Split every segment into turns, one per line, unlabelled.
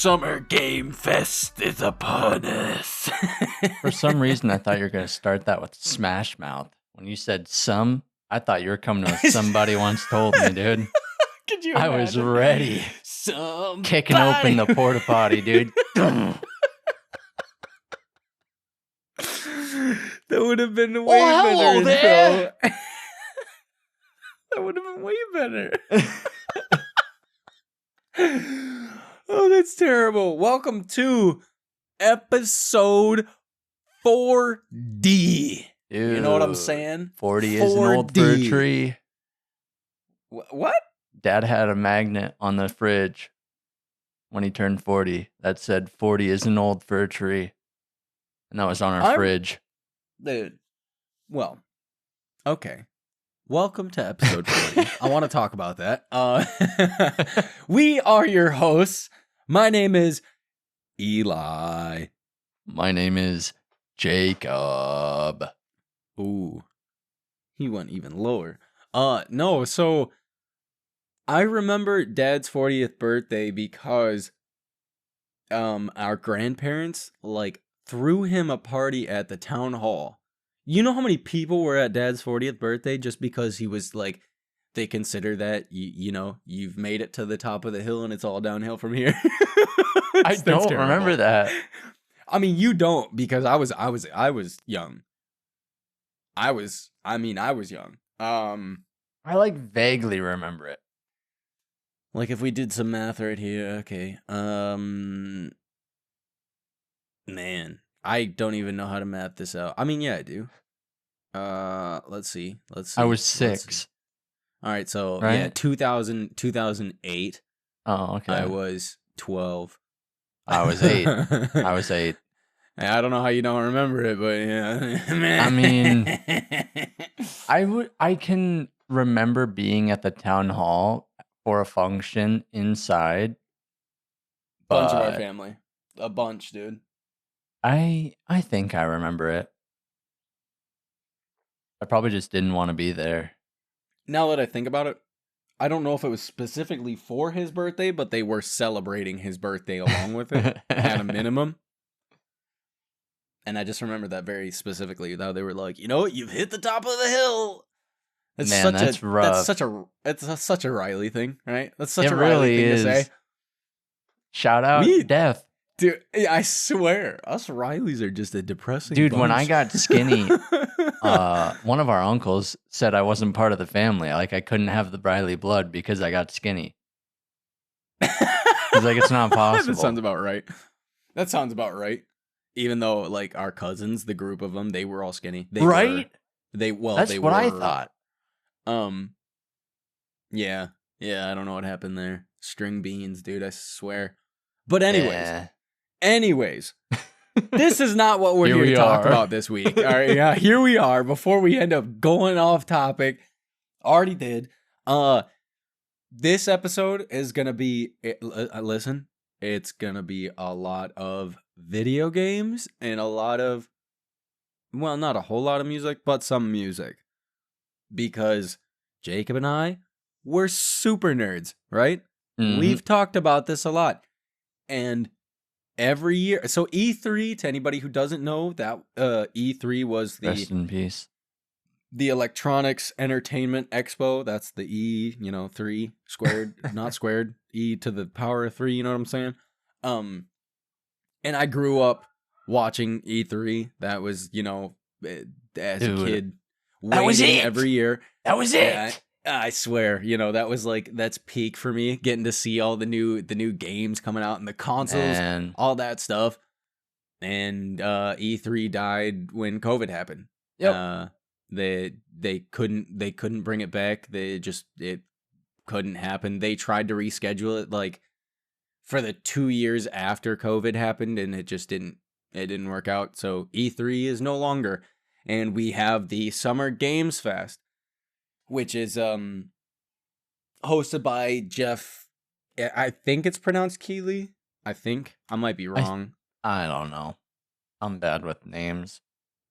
Summer Game Fest is upon us.
For some reason, I thought you were going to start that with Smash Mouth. When you said some, I thought you were coming with Somebody Once Told Me, dude.
Could you
I
imagine?
was ready.
Somebody.
Kicking open the porta potty, dude.
That would have been way better.
Hello there.
That would have been way better. Oh, that's terrible. Welcome to episode 4D.
Dude,
You know what I'm saying?
40 isn't old for a
4D.
tree.
What?
Dad had a magnet on the fridge when he turned 40 that said 40 isn't old for a tree. And that was on our fridge.
Dude. Well, okay. Welcome to episode 40. I want to talk about that. We are your hosts. My name is Eli.
My name is Jacob.
Ooh. He went even lower. No, so I remember Dad's 40th birthday because our grandparents threw him a party at the town hall. You know how many people were at Dad's 40th birthday just because he was they consider that you've made it to the top of the hill and it's all downhill from here.
I don't remember that.
I mean, you don't, because I was young. I was young.
I vaguely remember it.
If we did some math right here, okay. Man, I don't even know how to math this out. I mean, yeah, I do. Let's see.
I was 6.
All right, so
right?
yeah, 2008.
Oh, okay.
I was 12.
I was 8. I was 8.
I don't know how you don't remember it, but yeah.
I mean, I can remember being at the town hall for a function inside.
Bunch of our family. A bunch, dude.
I think I remember it. I probably just didn't want to be there.
Now that I think about it, I don't know if it was specifically for his birthday, but they were celebrating his birthday along with it at a minimum. And I just remember that very specifically. Though they were like, you know what, you've hit the top of the hill.
Man, that's rough.
It's such a Riley thing, right? That's such
It
a Riley
really
thing
is.
to say.
Shout out Death.
Dude, I swear, us Rileys are just a depressing
Dude,
bunch.
when I got skinny, one of our uncles said I wasn't part of the family. I couldn't have the Riley blood because I got skinny. He's like, it's not possible.
That sounds about right. Even though, our cousins, the group of them, they were all skinny.
Right?
That's
what
were.
I thought.
Yeah, I don't know what happened there. String beans, dude, I swear. But anyways, this is not what we're here to talk about this week. All right, yeah, here we are. Before we end up going off topic, already did. This episode is gonna be. Listen, it's gonna be a lot of video games and a lot of, well, not a whole lot of music, but some music, because Jacob and I, we're super nerds, right?
Mm-hmm.
We've talked about this a lot. And every year, so E3, to anybody who doesn't know, that E3 was
Rest in peace.
The Electronics Entertainment Expo. That's the 3 squared, not squared, E to the power of 3, you know what I'm saying? And I grew up watching E3. That was, as a kid,
that was it
every year.
That was it.
I swear, that was that's peak for me, getting to see all the new games coming out and the consoles, all that stuff. And E3 died when COVID happened.
Yep.
They couldn't bring it back. It couldn't happen. They tried to reschedule it for the 2 years after COVID happened, and it didn't work out. So E3 is no longer, and we have the Summer Games Fest, which is hosted by Jeff. I think it's pronounced Keighley. I think I might be wrong.
I don't know. I'm bad with names.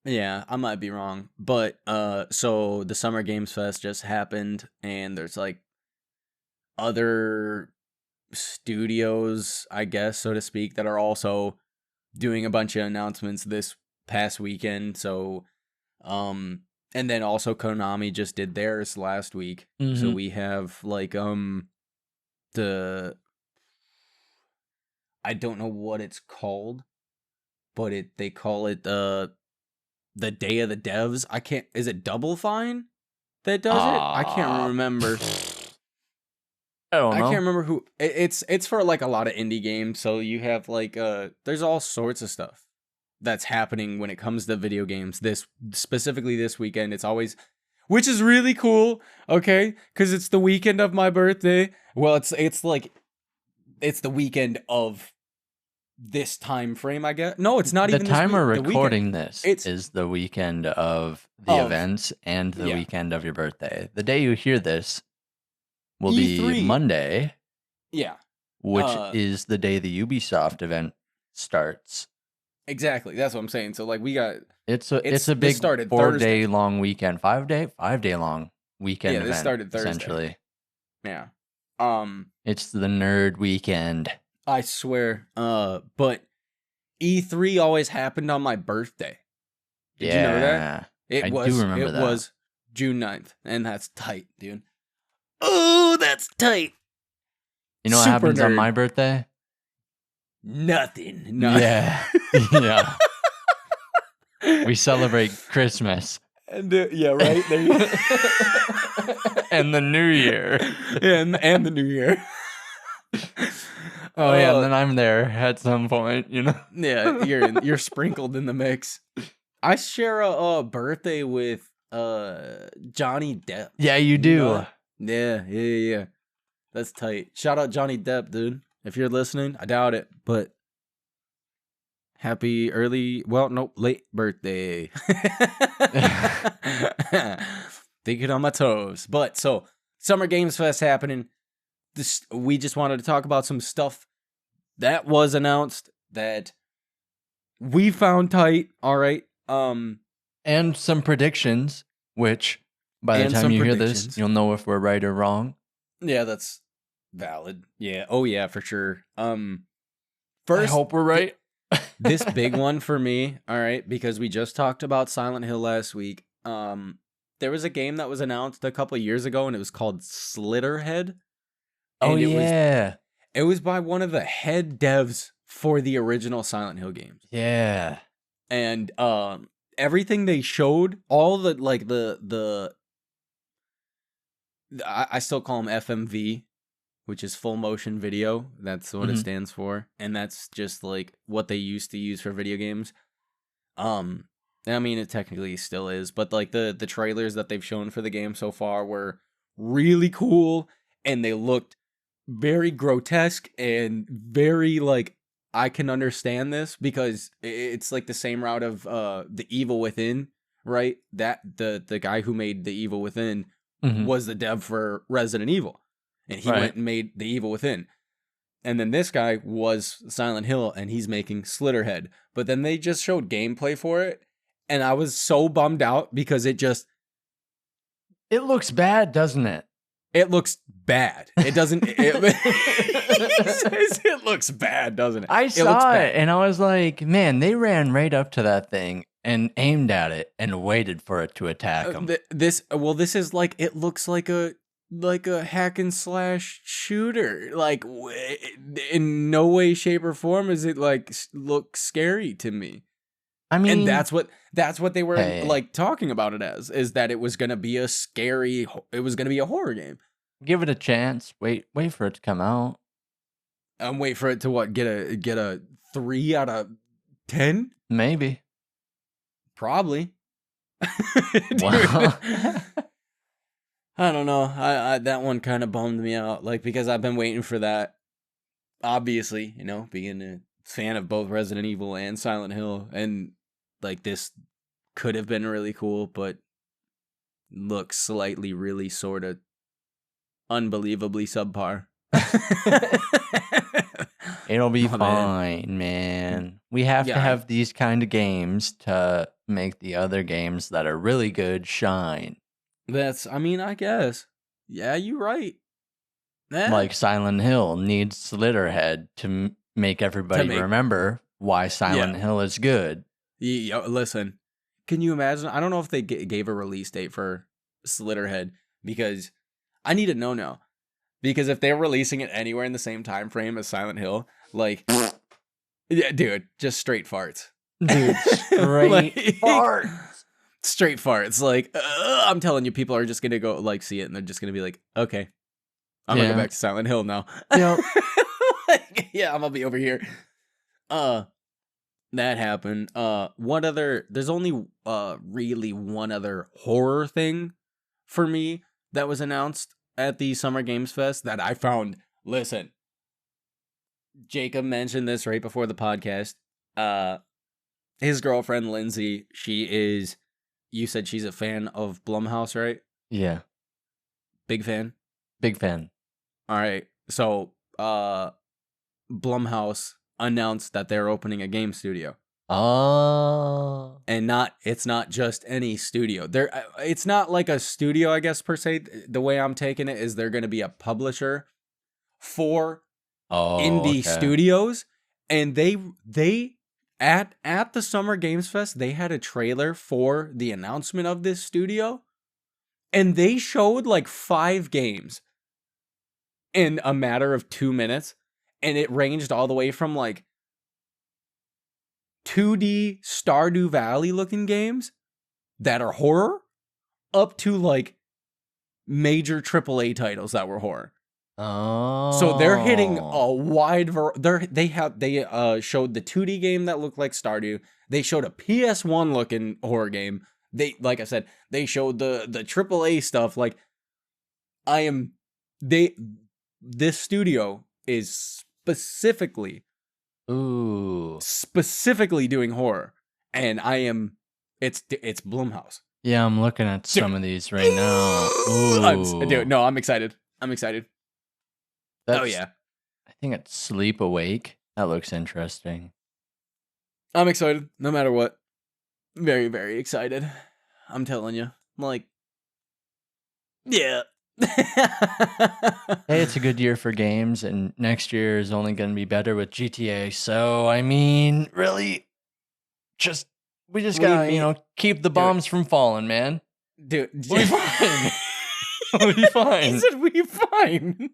Yeah, I might be wrong. But so the Summer Games Fest just happened, and there's other studios, I guess, so to speak, that are also doing a bunch of announcements this past weekend. So, and then also Konami just did theirs last week. So we have like the I don't know what it's called, but they call it the Day of the Devs. Is it Double Fine that does it? I can't remember.
I don't know.
I can't remember who it's for like a lot of indie games. So you have like there's all sorts of stuff that's happening when it comes to video games. Specifically this weekend, it's always, which is really cool, okay? Cuz it's the weekend of my birthday. Well, it's the weekend of this time frame, I guess. No, it's not even
the time we're recording this.
It's
is the weekend of the events and the weekend of your birthday. The day you hear this will
E3.
be Monday.
Yeah.
Which is the day the Ubisoft event starts.
Exactly. That's what I'm saying. So like we got
it's a big 4-day long weekend. 5-day long weekend event. Yeah, this started Thursday. Essentially.
Yeah.
It's the nerd weekend.
I swear. But E3 always happened on my birthday. Did you know that? I do remember that. It was June 9th, and that's tight, dude. Oh, that's tight.
You know what happens on my birthday?
Nothing.
Yeah. Yeah. We celebrate Christmas.
And yeah, right. There you
and the New Year.
Yeah, and the New Year.
Oh yeah, and then I'm there at some point, you know.
Yeah, you're sprinkled in the mix. I share a birthday with Johnny Depp.
Yeah, you do.
Yeah. That's tight. Shout out Johnny Depp, dude. If you're listening, I doubt it, but happy late birthday. Thinking on my toes. But so Summer Games Fest happening. We just wanted to talk about some stuff that was announced that we found tight. All right.
And some predictions, which by the time you hear this, you'll know if we're right or wrong.
Yeah, that's valid. Yeah. Oh yeah, for sure.
First, I hope we're right.
This big one for me, all right, because we just talked about Silent Hill last week. There was a game that was announced a couple of years ago, and it was called Slitterhead.
Oh yeah.
It was by one of the head devs for the original Silent Hill games.
Yeah.
And everything they showed, all the I still call them FMV, which is full motion video. That's what it stands for. And that's just like what they used to use for video games. I mean, it technically still is, but like the trailers that they've shown for the game so far were really cool, and they looked very grotesque and very like, I can understand this because it's like the same route of The Evil Within, right? That the guy who made The Evil Within was the dev for Resident Evil, and he went and made The Evil Within. And then this guy was Silent Hill, and he's making Slitterhead. But then they just showed gameplay for it, and I was so bummed out because it
looks bad, doesn't it?
It looks bad. It doesn't. It looks bad, doesn't it?
I saw it, and I was like, man, they ran right up to that thing and aimed at it and waited for it to attack them.
This is like, it looks like a hack and slash shooter. Like, in no way, shape, or form is it like look scary to me. I mean, and that's what they were like talking about it as, is that it was gonna be a horror game.
Give it a chance. Wait for it to come out.
Wait for it to get a 3 out of 10?
Maybe.
Probably.
Wow.
I don't know. I that one kind of bummed me out, like, because I've been waiting for that. Obviously, you know, being a fan of both Resident Evil and Silent Hill, and like, this could have been really cool, but looks slightly, really, sort of unbelievably subpar.
It'll be fine, man. We have to have these kind of games to make the other games that are really good shine.
I mean, I guess. Yeah, you're right.
Like Silent Hill needs Slitterhead to make everybody remember why Silent Hill is good.
Listen, can you imagine? I don't know if they gave a release date for Slitterhead, because I need to know now. Because if they're releasing it anywhere in the same time frame as Silent Hill, like, yeah, dude, just straight farts.
Dude, straight farts.
Straight farts. Like, I'm telling you, people are just going to go, like, see it, and they're just going to be like, okay, I'm going to go back to Silent Hill now.
Yep.
Like, yeah, I'm going to be over here. That happened. There's only really one other horror thing for me that was announced at the Summer Games Fest that I found. Listen, Jacob mentioned this right before the podcast. His girlfriend, Lindsay, you said she's a fan of Blumhouse, right?
Yeah.
Big fan?
Big fan.
All right. So, Blumhouse announced that they're opening a game studio.
Oh.
And it's not just any studio. It's not like a studio, I guess, per se. The way I'm taking it is they're going to be a publisher for indie studios. And they at the Summer Games Fest, they had a trailer for the announcement of this studio. And they showed like 5 games in a matter of 2 minutes. And it ranged all the way from like 2D Stardew Valley looking games that are horror up to like major AAA titles that were horror.
Oh.
So they're hitting a wide they showed the 2D game that looked like Stardew. They showed a PS1 looking horror game. They, like I said, they showed the AAA stuff. Like, this studio is specifically doing horror, and it's Blumhouse.
Yeah, I'm looking at some of these right now.
I'm excited. Oh yeah,
I think it's Sleep Awake. That looks interesting.
I'm excited no matter what. Very, very excited. I'm telling you, like, yeah.
Hey, it's a good year for games, and next year is only going to be better with GTA. So, I mean, really, we just gotta, keep the bombs from falling, man.
Dude,
we'll be fine. We'll be fine.
He said we'll be fine.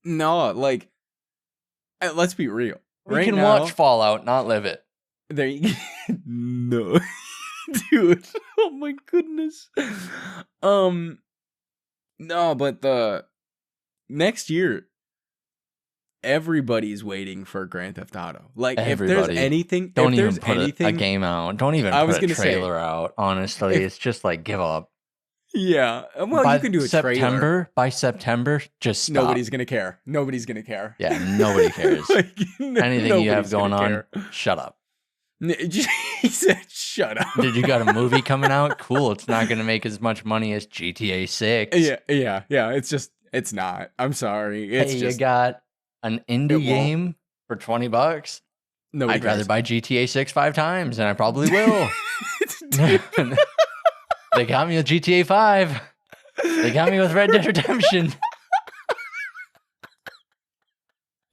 No, like, let's be real.
We can watch Fallout, not live it.
There you go. No. Dude, oh my goodness. No, but the next year, everybody's waiting for Grand Theft Auto. Like, if there's anything,
don't even put a game out. Don't even put a trailer out. Honestly, it's just like, give up.
Yeah, well, you can do a trailer.
By September, just stop.
Nobody's gonna care.
Yeah, nobody cares.
Like,
anything you have going on, shut up.
He said, shut up.
Did you got a movie coming out? Cool. It's not going to make as much money as GTA 6.
Yeah. It's not. I'm sorry.
You got an indie game for $20? I'd rather buy GTA 6 5 times, and I probably will. They got me with GTA 5. They got me with Red Dead Redemption.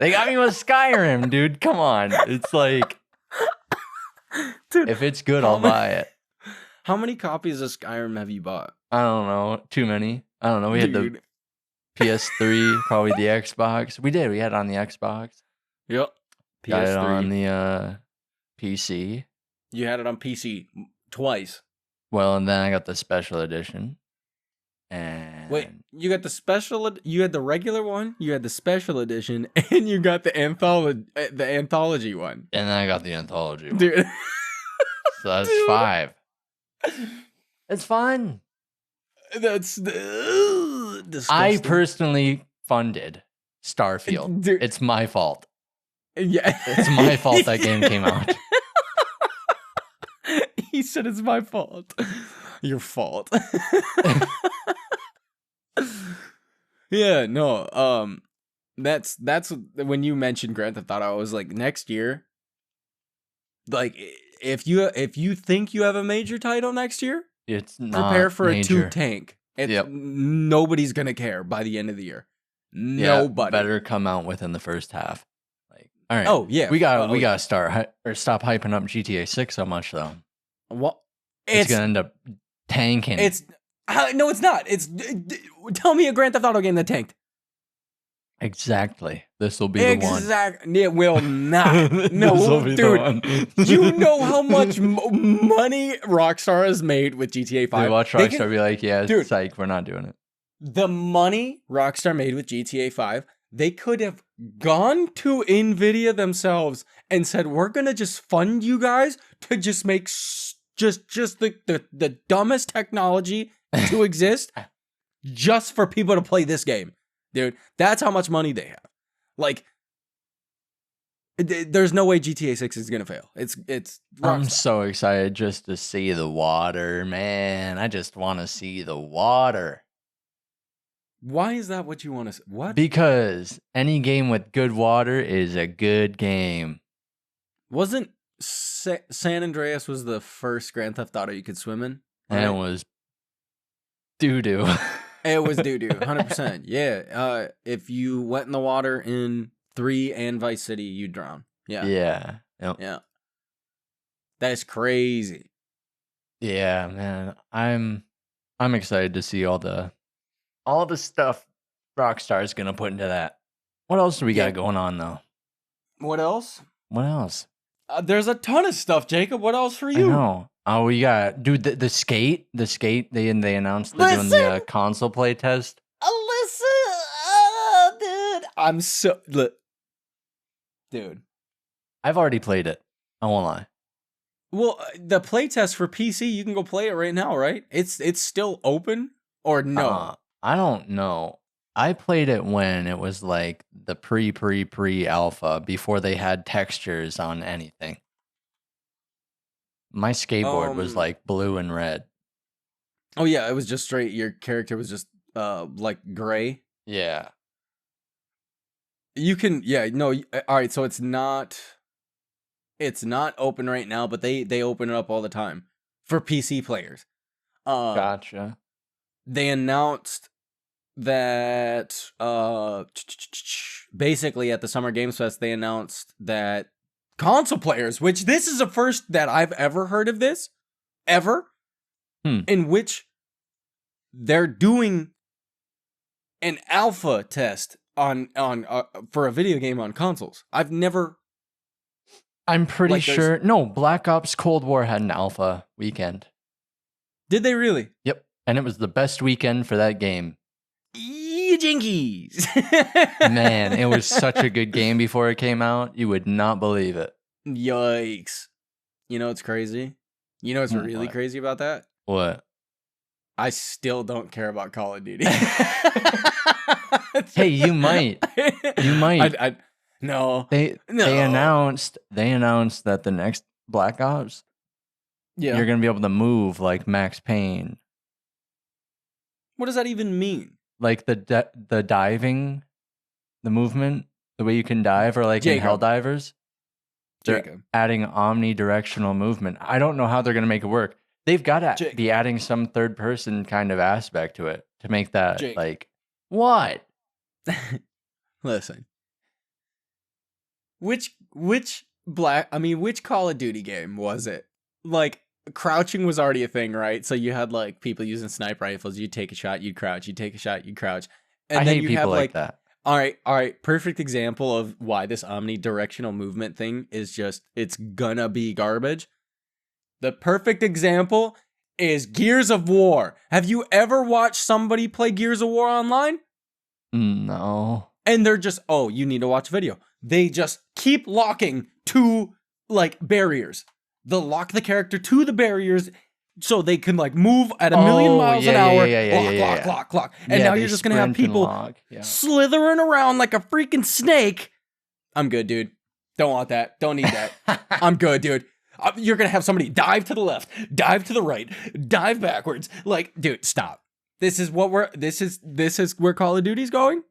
They got me with Skyrim, dude. Come on. It's like... Dude, if it's good, I'll buy it.
How many copies of Skyrim have you bought?
I don't know. Too many. I don't know. We had the PS3, probably the Xbox. We had it on the Xbox.
Yep.
PS3. Got it on the PC.
You had it on PC twice.
Well, and then I got the special edition. And
wait, you got you had the regular one, you had the special edition, and you got the anthology one.
And then I got the anthology one.
Dude.
So that's 5. It's fun.
That's disgusting.
I personally funded Starfield.
Dude.
It's my fault.
Yeah.
It's my fault that game came out.
He said it's my fault. Your fault. Yeah, no. That's when you mentioned Grand Theft Auto, I was like, next year, like, if you think you have a major title next year,
it's not
prepare for
major.
a 2 tank. Nobody's gonna care by the end of the year. Nobody.
Better come out within the first half. Like, all right.
Oh yeah,
we gotta start or stop hyping up GTA 6 so much though.
Well,
it's gonna end up tanking.
No, it's not. Tell me a Grand Theft Auto game that tanked.
Exactly. This will be the one.
Exactly. It will not. No, dude. You know how much money Rockstar has made with GTA 5.
They watch Rockstar be like, yeah, dude, psych, we're not doing it.
The money Rockstar made with GTA 5, they could have gone to NVIDIA themselves and said, we're going to just fund you guys to just make just the dumbest technology to exist just for people to play this game. Dude, that's how much money they have. Like, there's no way GTA 6 is gonna fail. It's
I'm so excited just to see the water, man. I just want to see the water.
Why is that what you want to see? What?
Because any game with good water is a good game.
Wasn't San Andreas was the first Grand Theft Auto you could swim in?
Right? And it was doo-doo.
It was doo-doo, 100%. Yeah. If you went in the water in 3 and Vice City, you'd drown. Yeah.
Yeah. Yep.
Yeah. That's crazy.
Yeah, man. I'm excited to see all the stuff Rockstar is gonna put into that. What else do we got going on though?
What else? There's a ton of stuff, Jacob. What else for you?
I know. Oh, we got the skate. They announced they're doing the console play test.
Dude, I'm so dude.
I've already played it. I won't lie.
Well, the play test for PC, you can go play it right now, right? It's still open or no?
I don't know. I played it when it was like the pre alpha before they had textures on anything. My skateboard was like blue and red.
Oh yeah, it was just straight. Your character was just like gray.
Yeah.
You can all right, so it's not open right now, but they open it up all the time for PC players.
Gotcha.
They announced that basically at the Summer Games Fest they announced that console players, which this is the first that I've ever heard of this, in which they're doing an alpha test on for a video game on consoles.
I'm pretty sure. No, Black Ops Cold War had an alpha weekend.
Did they really?
Yep, and it was the best weekend for that game.
Jinkies.
Man, it was such a good game before it came out. You would not believe it.
Yikes. You know what's crazy? You know what's really crazy about that?
What?
I still don't care about Call of Duty.
Hey, you might. You might.
No.
They announced that the next Black Ops, you're going to be able to move like Max Payne.
What does that even mean?
Like the diving, the movement, the way you can dive, or like in Helldivers. They're adding omnidirectional movement. I don't know how they're going to make it work. They've got to be adding some third person kind of aspect to it to make that like what?
Listen. Which Call of Duty game was it? Like crouching was already a thing, right? So you had like people using sniper rifles. You'd take a shot, you'd crouch. You'd take a shot, you'd crouch. And
I
then
hate
you
people
have
like that.
All right. Perfect example of why this omnidirectional movement thing is just, it's gonna be garbage. The perfect example is Gears of War. Have you ever watched somebody play Gears of War online?
No.
And they're just, you need to watch video. They just keep locking to like barriers. They'll lock the character to the barriers so they can like move at a million miles an hour. Clock. And now you're just going to have people slithering around like a freaking snake. I'm good, dude. Don't want that. Don't need that. I'm good, dude. You're going to have somebody dive to the left, dive to the right, dive backwards. Like, dude, stop. This is where Call of Duty's going?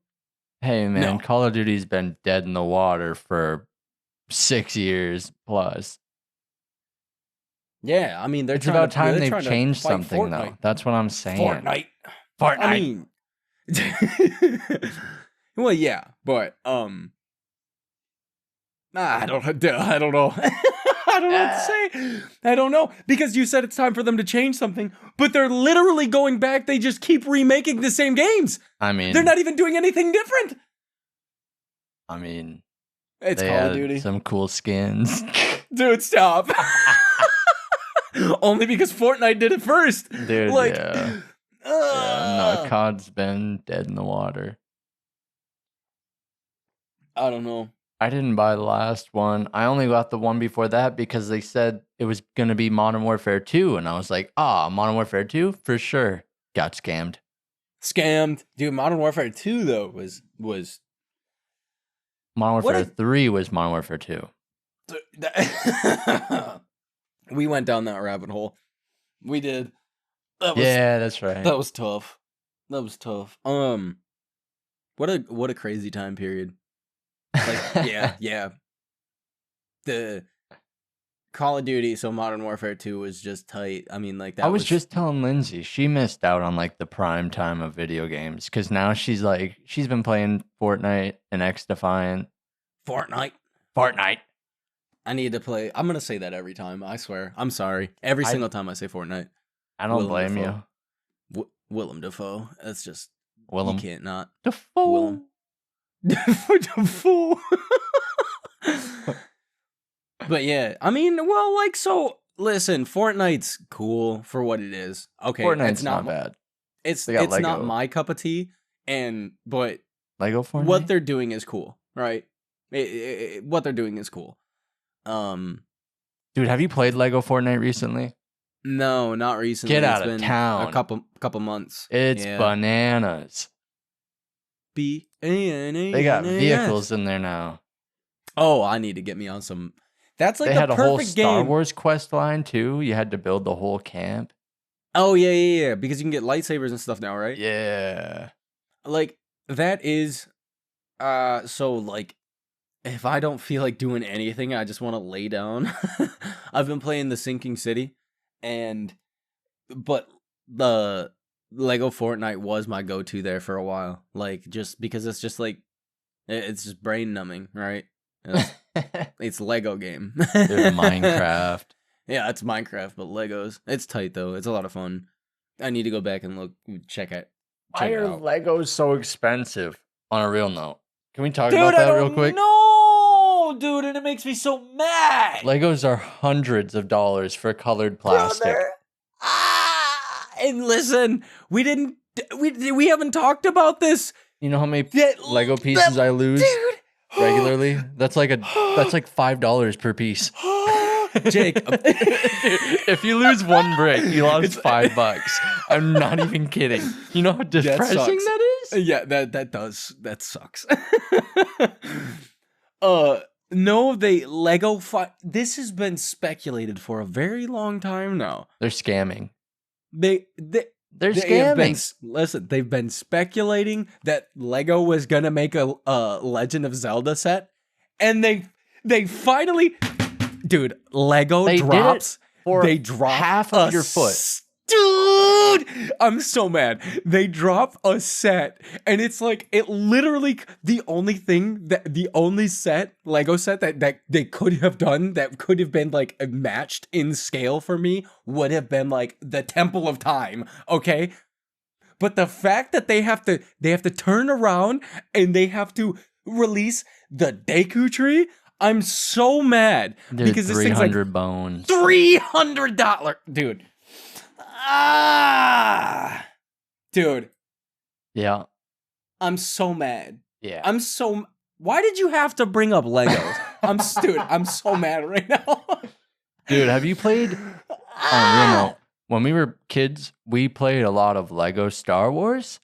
Hey, man, Call of Duty's been dead in the water for 6 years plus.
Yeah, I mean,
it's about time they've changed something, though. That's what I'm saying.
Fortnite.
Fortnite.
I mean, well, yeah, but I don't know. I don't know what to say. I don't know, because you said it's time for them to change something, but they're literally going back. They just keep remaking the same games.
I mean,
they're not even doing anything different.
I mean,
it's
Call of Duty. Some cool skins.
Dude, stop. Only because Fortnite did it first.
Dude, like, yeah. No, COD's been dead in the water.
I don't know.
I didn't buy the last one. I only got the one before that because they said it was going to be Modern Warfare 2. And I was like, Modern Warfare 2? For sure. Got scammed.
Dude, Modern Warfare 2, though, was...
Modern Warfare 3 was Modern Warfare 2.
We went down that rabbit hole. We did.
That's right.
That was tough. What a crazy time period. Like, yeah. The Call of Duty, so Modern Warfare 2 was just tight. I mean, like, that
I was just telling Lindsay, she missed out on, like, the prime time of video games, because now she's been playing Fortnite and X-Defiant.
Fortnite. I need to play. I'm going to say that every time, I swear. I'm sorry. Every single time I say Fortnite.
I don't blame you.
Willem Dafoe. That's just...
Willem.
You can't not.
Dafoe.
Willem. Dafoe. But yeah, I mean, well, like, so, listen, Fortnite's cool for what it is. Okay,
Fortnite's not bad.
It's not my cup of tea, but
Lego Fortnite?
What they're doing is cool, right? What they're doing is cool.
Dude, have you played Lego Fortnite recently?
No, not recently.
Get out of town.
A couple months.
It's bananas. They got vehicles in there now.
Oh, I need to get me on some. That's like
they had a whole Star
game.
Wars quest line too. You had to build the whole camp.
Oh yeah. Because you can get lightsabers and stuff now, right?
Yeah.
Like that is, so like, if I don't feel like doing anything, I just want to lay down. I've been playing The Sinking City, but the Lego Fortnite was my go-to there for a while. Like, just because it's just like, it's just brain numbing, right? It's Lego game.
There's Minecraft.
Yeah, it's Minecraft, but Legos. It's tight though. It's a lot of fun. I need to go back and check it.
Why are Legos so expensive? On a real note, can we talk about that real quick?
No, dude, and it makes me so mad.
Legos are hundreds of dollars for colored plastic.
And listen, we haven't talked about this.
You know how many Lego pieces I lose regularly? That's like $5 per piece.
Jake,
if you lose one brick, you lost $5. I'm not even kidding. You know how depressing that is?
Yeah, that does. That sucks. No, this has been speculated for a very long time now.
They're scamming.
They're
scamming.
Listen, they've been speculating that Lego was gonna make a Legend of Zelda set, and they finally, dude, Lego drops.
They drop half of your foot.
Dude, I'm so mad. They drop a set, and it's like, it literally, the only set, Lego set that they could have done that could have been like matched in scale for me would have been like the Temple of Time, okay? But the fact that they have to turn around and they have to release the Deku Tree, I'm so mad.
Because this thing's like bones.
$300, dude. Dude.
Yeah.
I'm so mad.
Yeah.
Why did you have to bring up Legos? I'm so mad right now.
Dude, have you played? When we were kids, we played a lot of Lego Star Wars.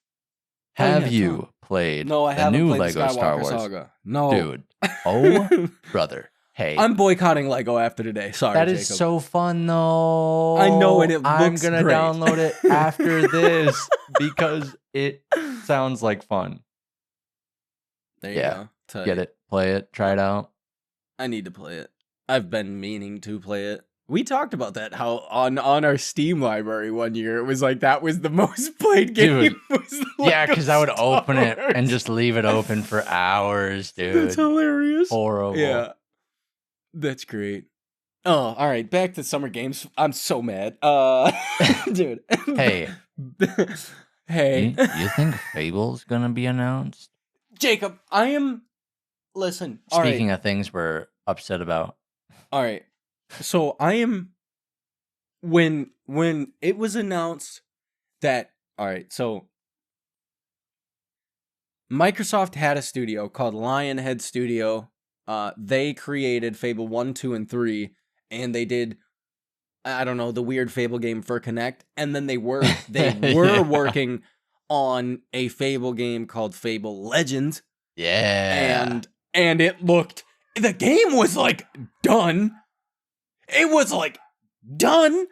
Have you played the new Lego Star Wars?
Saga. No.
Dude. Oh, brother. Hey,
I'm boycotting Lego after today. Sorry,
that is
Jacob.
so fun, though.
I know, and
I'm gonna download it after this because it sounds like fun.
There you go.
Get it, play it, try it out.
I need to play it. I've been meaning to play it. We talked about that, how on our Steam library one year, it was like that was the most played game.
Dude, yeah, because I would open it and just leave it open for hours, dude.
That's hilarious.
Horrible.
Yeah. That's great. Oh, all right. Back to summer games. I'm so mad. Dude.
Hey.
Hey.
You think Fable's gonna be announced?
Jacob, I am... Listen.
Speaking of things we're upset about.
All right. So I am... When it was announced that... All right, so... Microsoft had a studio called Lionhead Studio. They created Fable 1, 2, and 3, and they did, I don't know, the weird Fable game for Kinect, and then they were
Yeah.
working on a Fable game called Fable Legends.
Yeah.
And it looked, the game was like done. It was like done,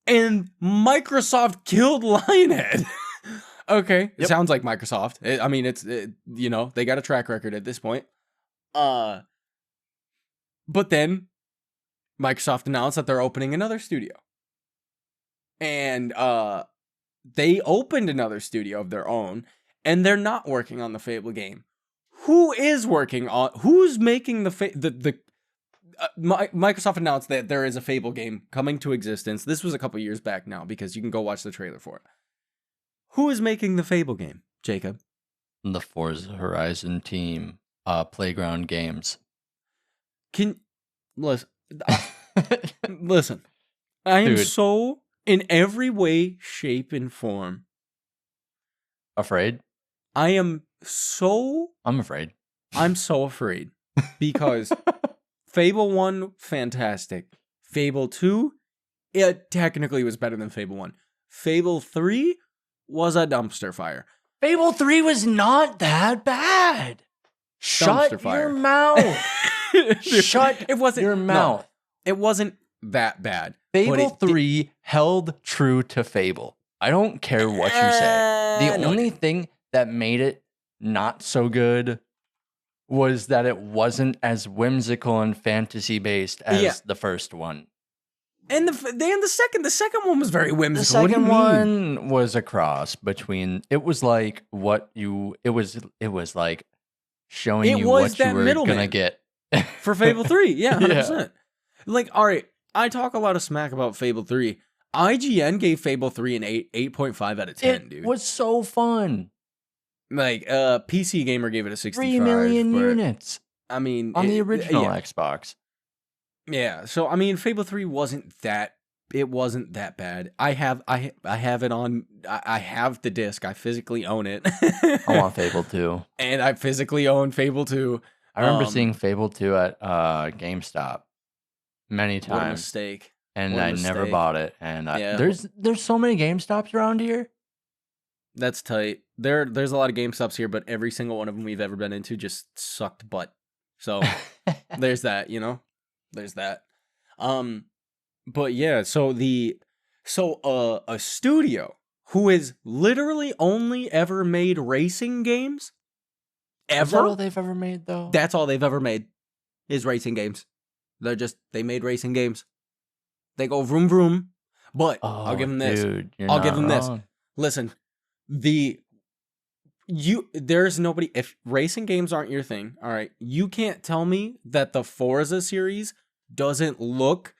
and Microsoft killed Lionhead. Okay, it sounds like Microsoft. I mean, it's you know, they got a track record at this point. But then Microsoft announced that they're opening another studio. And they opened another studio of their own, and they're not working on the Fable game. Who's making Microsoft announced that there is a Fable game coming to existence. This was a couple years back now, because you can go watch the trailer for it. Who is making the Fable game, Jacob?
The Forza Horizon team, Playground Games.
Listen, I am so, in every way, shape, and form,
afraid.
I'm
afraid.
I'm so afraid, because Fable 1, fantastic. Fable 2, it technically was better than Fable 1. Fable 3 was a dumpster fire.
Fable 3 was not that bad. Shut your mouth. Shut your mouth.
No, it wasn't that bad.
Fable 3 held true to Fable. I don't care what you say. The only thing that made it not so good was that it wasn't as whimsical and fantasy based as the first one.
And the second one was very whimsical.
The second one was a cross between. It was like it was like showing you what you were gonna get
for Fable 3. Yeah, 100%. Like, all right, I talk a lot of smack about Fable 3. IGN gave Fable 3 an 8.5 out of 10, dude.
It was so fun.
Like, PC Gamer gave it a 65.
3 million units.
I mean,
on the original Xbox.
Yeah, so I mean, Fable 3 wasn't that bad. I have it on. I have the disc. I physically own it.
I want Fable 2,
and I physically own Fable 2.
I remember seeing Fable 2 at GameStop many times.
What a mistake!
And I never bought it. And there's so many GameStops around here.
That's tight. There's a lot of GameStops here, but every single one of them we've ever been into just sucked butt. So there's that, you know. There's that. But yeah, so a studio who has literally only ever made racing games.
Is that all they've ever made, though?
That's all they've ever made is racing games. They made racing games. They go vroom vroom. But I'll give them this.
Dude,
I'll give them this. Listen, there's nobody, if racing games aren't your thing, all right, you can't tell me that the Forza series doesn't look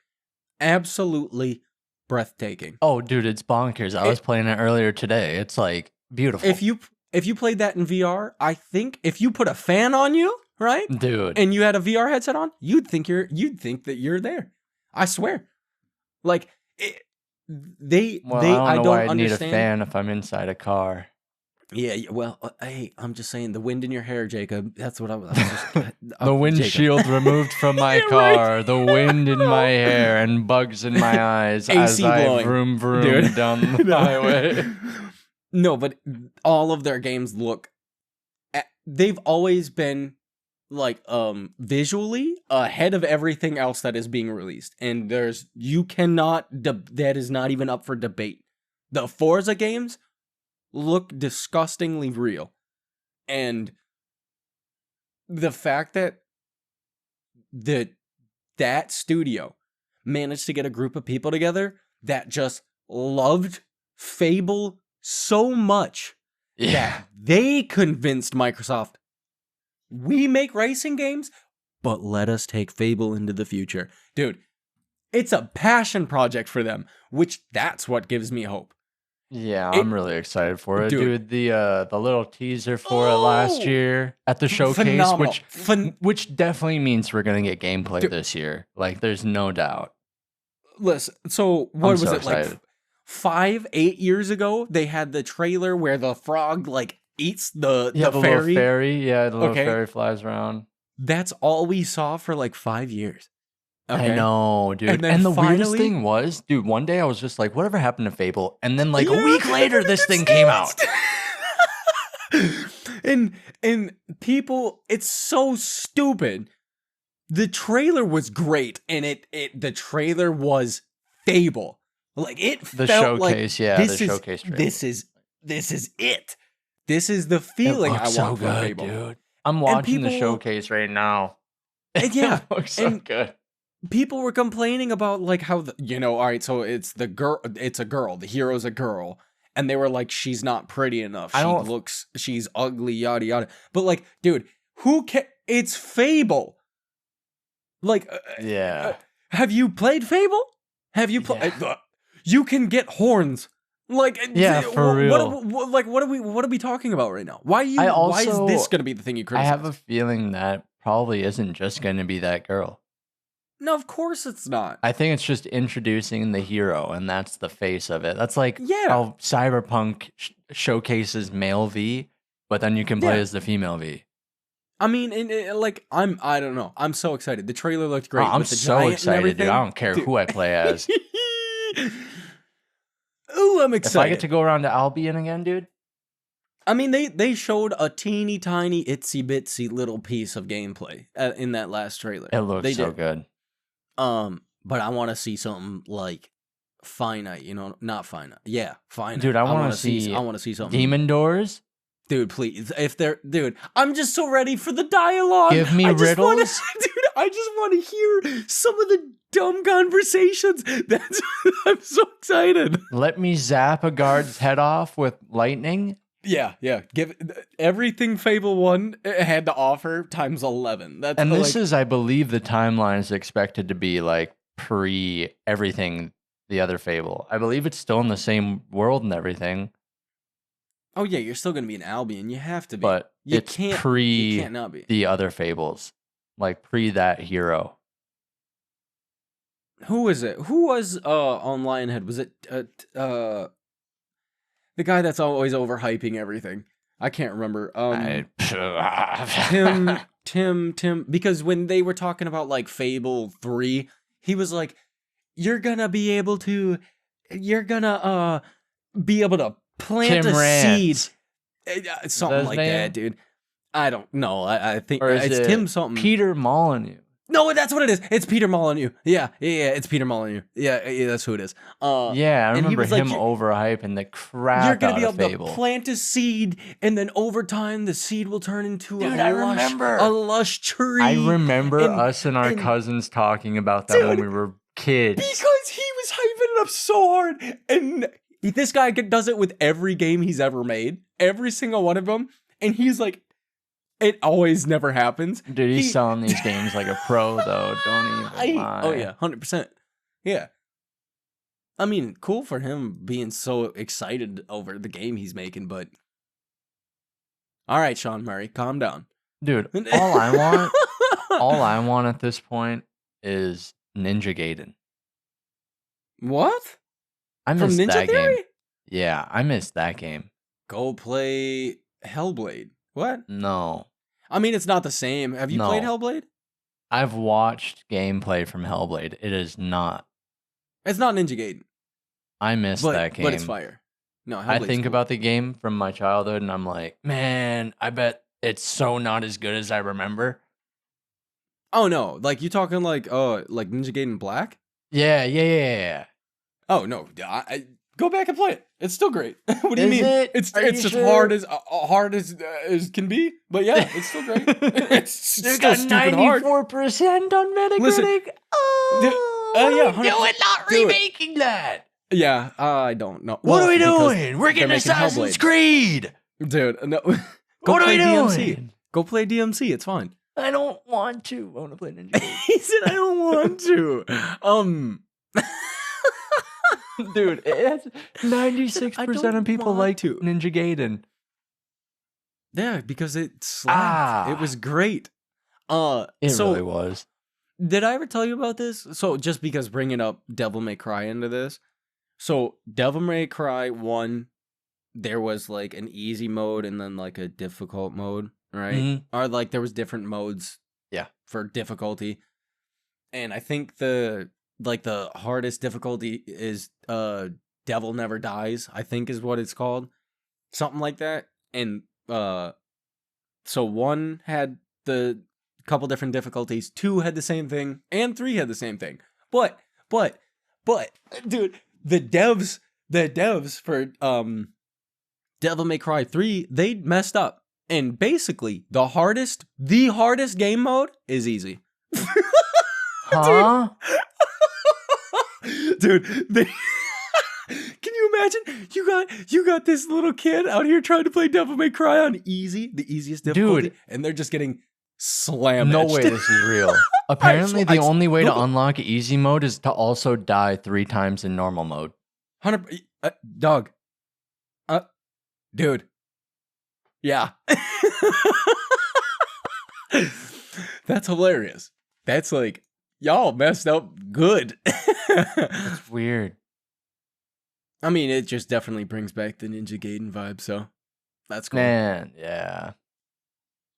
absolutely breathtaking.
Oh, dude, it's bonkers. I was playing it earlier today. It's like beautiful.
If you played that in VR, I think if you put a fan on you, right,
dude,
and you had a VR headset on, you'd think that you're there. I swear. Like I don't understand.
Need a fan if I'm inside a car.
Yeah, well, hey, I'm just saying, the wind in your hair, Jacob. That's what I was just...
the windshield removed from my car, right. The wind in my hair, and bugs in my eyes
AC
as
blowing.
I vroom vroom down the highway.
No, but all of their games look... They've always been, like, visually ahead of everything else that is being released. And that is not even up for debate. The Forza games look disgustingly real, and the fact that that studio managed to get a group of people together that just loved Fable so much that they convinced Microsoft, we make racing games, but let us take Fable into the future. Dude, it's a passion project for them, which that's what gives me hope.
Yeah, I'm really excited for it, dude. The little teaser for it last year at the showcase, which definitely means we're gonna get gameplay this year. Like, there's no doubt.
Listen, so what was it excited. Like 5-8 years ago? They had the trailer where the frog like eats the fairy.
Little fairy, the little fairy flies around.
That's all we saw for like 5 years.
Okay. I know, dude. And the weirdest thing was, dude, one day I was just like, whatever happened to Fable? And then like a week later, this thing came out.
and people, it's so stupid. The trailer was great, and the trailer was Fable. Like, it
the
felt
showcase,
like
the showcase trailer.
This is it. This is the feeling I want from Fable.
Dude. I'm watching the showcase right now.
Yeah,
it looks so good.
People were complaining about like how all right, so it's a girl, the hero's a girl, and they were like, she's not pretty enough, she's ugly, yada yada. But like, dude, it's Fable. Like, have you played Fable? Have you played? You can get horns. Like,
for real.
What are we talking about right now? Why is this going to be the thing you criticize?
I have a feeling that probably isn't just going to be that girl.
No, of course it's not.
I think it's just introducing the hero, and that's the face of it. That's like how Cyberpunk showcases male V, but then you can play as the female V.
I mean, I don't know. I'm so excited. The trailer looked great.
I'm so excited, dude. I don't care who I play as.
Ooh, I'm excited.
If I get to go around to Albion again, dude.
I mean, they showed a teeny tiny itsy bitsy little piece of gameplay in that last trailer.
It looks so good.
But I want to see something like finite, not finite. Yeah, finite.
Dude, I want to see
something.
Demon Doors.
Dude, please. I'm just so ready for the dialogue.
Give me riddles.
I just want to hear some of the dumb conversations. I'm so excited.
Let me zap a guard's head off with lightning.
Yeah. Give everything Fable 1 had to offer times 11.
This is, I believe, the timeline is expected to be like pre everything the other Fable. I believe it's still in the same world and everything.
Oh yeah, you're still gonna be in Albion. You have to be,
but you can't
not be.
The other Fables, like pre that hero.
Who was it? Who was on Lionhead? Was it the guy that's always overhyping everything? I can't remember. Tim. Because when they were talking about like Fable 3, he was like, "You're gonna be able to plant a seed." Something like that, dude. I don't know. I think it's Tim something.
Peter Molyneux.
No, that's what it is. It's Peter Molyneux. Yeah, it's Peter Molyneux. Yeah, that's who it is.
I remember him overhyping the crap out of Fable. You're gonna be able
to plant a seed, and then over time, the seed will turn into a lush tree.
I remember us and our cousins talking about that when we were kids.
Because he was hyping it up so hard, and this guy does it with every game he's ever made, every single one of them, and he's like, it always never happens.
Dude, he's selling these games like a pro, though. Don't even lie.
Oh, yeah, 100%. Yeah. I mean, cool for him being so excited over the game he's making, but... All right, Sean Murray, calm down.
Dude, all I want at this point is Ninja Gaiden.
What?
I missed that game. Yeah, I missed that game.
Go play Hellblade. What?
No.
I mean, it's not the same. Have you played Hellblade?
I've watched gameplay from Hellblade. It is not.
It's not Ninja Gaiden.
I missed that game.
But it's fire. No, Hellblade's
I think about the game from my childhood, and I'm like, man, I bet it's so not as good as I remember.
Oh, no. Like, you talking like Ninja Gaiden Black?
Yeah.
Oh, no. Go back and play it. It's still great. What do you mean? It's just
sure?
hard as can be. But yeah, it's still great. It's
got 94% on Metacritic.
Listen,
What are we doing not remaking that?
Yeah, I don't know.
What are we doing? We're getting Assassin's Creed.
Dude, no.
What are we doing?
DMC. Go play DMC. It's fine.
I don't want to. I want to play Ninja Gaiden.
He said, I don't want to.
Dude, it's 96% of people like Ninja Gaiden.
Yeah, because it slapped. It was great.
It really was.
Did I ever tell you about this? So just because bringing up Devil May Cry into this. So Devil May Cry 1, there was like an easy mode and then like a difficult mode, right? Mm-hmm. Or like there was different modes for difficulty. And I think the hardest difficulty is Devil Never Dies, I think is what it's called. Something like that. And so 1 had the couple different difficulties, 2 had the same thing, and 3 had the same thing. But dude, the devs for Devil May Cry 3, they messed up. And basically, the hardest game mode is easy.
Huh?
Dude, can you imagine? You got this little kid out here trying to play Devil May Cry on easy, the easiest difficulty, and they're just getting slammed.
No way this is real. Apparently, the only way to unlock easy mode is to also die 3 times in normal mode.
100, dog. Dude. Yeah. That's hilarious. That's like, y'all messed up good.
That's weird.
I mean, it just definitely brings back the Ninja Gaiden vibe, so that's cool.
Man, yeah.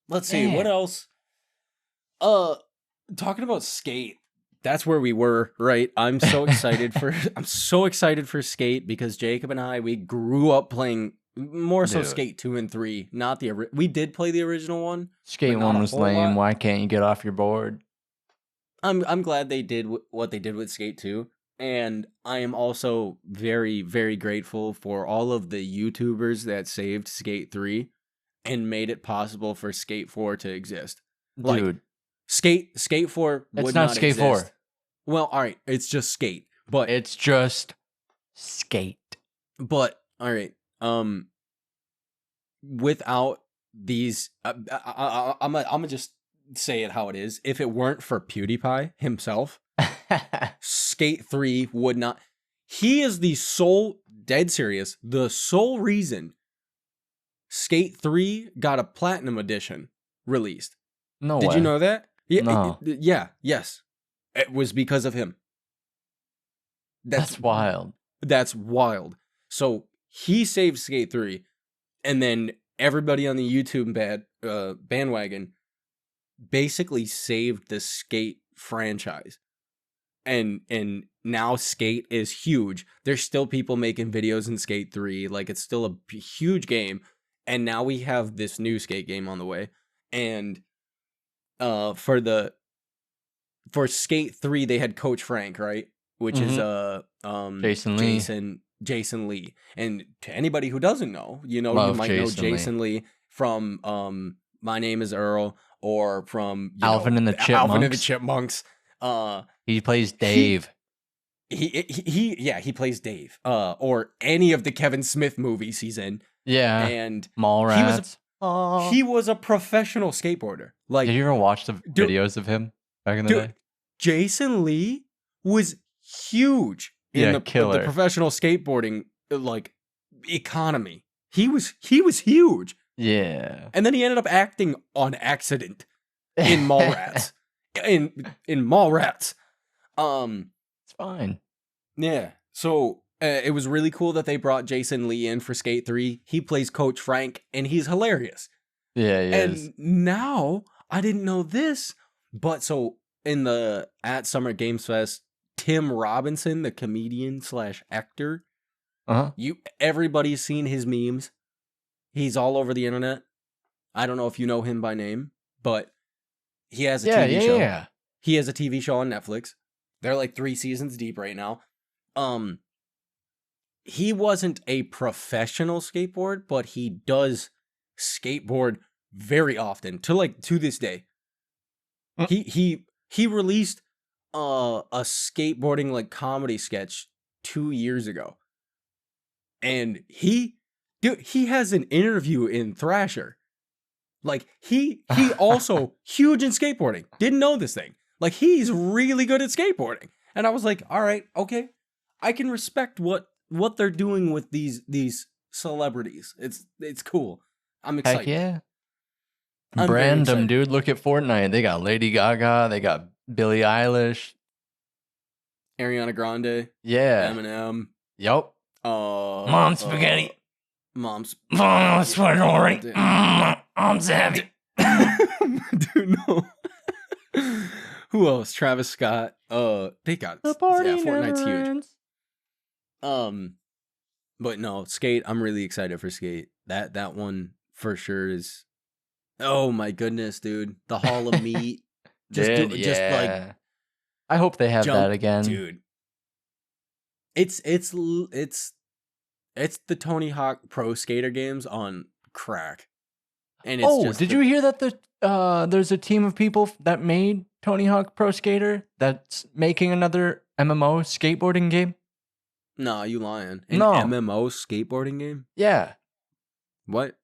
Let's see, what else? Talking about Skate, that's where we were, right? I'm so excited for Skate because Jacob and I, we grew up playing more so Skate 2 and 3, not we did play the original one.
Skate 1 was lame. Why can't you get off your board?
I'm glad they did what they did with Skate 2. And I am also very, very grateful for all of the YouTubers that saved Skate 3 and made it possible for Skate 4 to exist. Like,
dude,
Skate 4 would not
Skate
exist.
4.
Well, all right, it's just Skate, but
it's just Skate.
But all right, without these, I'm gonna just say it how it is. If it weren't for PewDiePie himself, Skate 3 would not. He is the sole, dead serious, the sole reason Skate 3 got a platinum edition released.
No
Did
way.
you know that? Yeah,
no.
Yes. It was because of him.
That's wild.
That's wild. So he saved Skate 3, and then everybody on the YouTube bandwagon basically saved the Skate franchise. And now Skate is huge. There's still people making videos in Skate 3. Like, it's still a huge game. And now we have this new Skate game on the way. And for Skate 3, they had Coach Frank, right? Which is Jason Lee. And to anybody who doesn't know, you might know Jason Lee from My Name is Earl, or from
Alvin and the
Chipmunks.
He plays Dave.
He plays Dave. Or any of the Kevin Smith movies he's in.
Yeah.
And
Mallrats.
He was a professional skateboarder. Like,
did you ever watch the videos of him back in the day?
Jason Lee was huge in the professional skateboarding like economy. He was huge.
Yeah.
And then he ended up acting on accident in Mallrats. in Mallrats.
It's fine.
Yeah. So it was really cool that they brought Jason Lee in for Skate 3. He plays Coach Frank, and he's hilarious.
Yeah, he is.
And now, I didn't know this, but so in the at Summer Games Fest, Tim Robinson, the comedian / actor, everybody's seen his memes. He's all over the internet. I don't know if you know him by name, but he has a TV show. Yeah. He has a TV show on Netflix. They're like 3 seasons deep right now. He wasn't a professional skateboard, but he does skateboard very often to this day. He released a skateboarding like comedy sketch 2 years ago. And he has an interview in Thrasher. Like he also huge in skateboarding. Didn't know this thing. Like he's really good at skateboarding. And I was like, all right, okay. I can respect what they're doing with these celebrities. It's cool. I'm excited.
Heck yeah. Brand them, dude. Look at Fortnite. They got Lady Gaga. They got Billie Eilish.
Ariana Grande.
Yeah.
Eminem.
Yep.
Mom's spaghetti.
Mom's
spaghetti. Mom's heavy.
Dude, no. Who else? Travis Scott. They got
the party.
Yeah, Fortnite's huge. But no, Skate. I'm really excited for Skate. That one for sure is. Oh my goodness, dude! The Hall of Meat.
Just like. I hope they have that again,
dude. It's the Tony Hawk Pro Skater games on crack. And it's
did you hear that there's a team of people that made Tony Hawk Pro Skater that's making another MMO skateboarding game?
Nah, you lying.
No.
MMO skateboarding game?
Yeah.
What?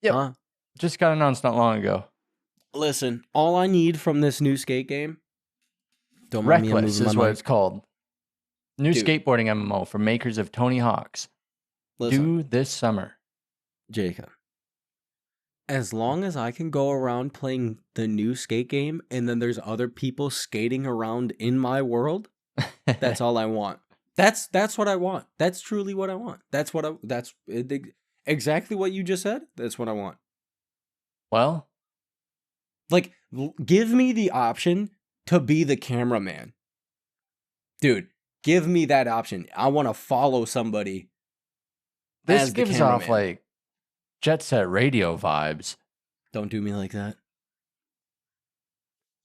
Yep. Huh? Just got announced not long ago.
Listen, all I need from this new skate game, don't
mind Reckless is what it's called. New skateboarding MMO for makers of Tony Hawk's. Due this summer.
Jacob. As long as I can go around playing the new skate game and then there's other people skating around in my world, that's all I want. That's what I want. That's truly what I want. That's exactly what you just said. That's what I want.
Well,
like give me the option to be the cameraman. Dude, give me that option. I want to follow somebody.
This gives off like Jet Set Radio vibes.
Don't do me like that.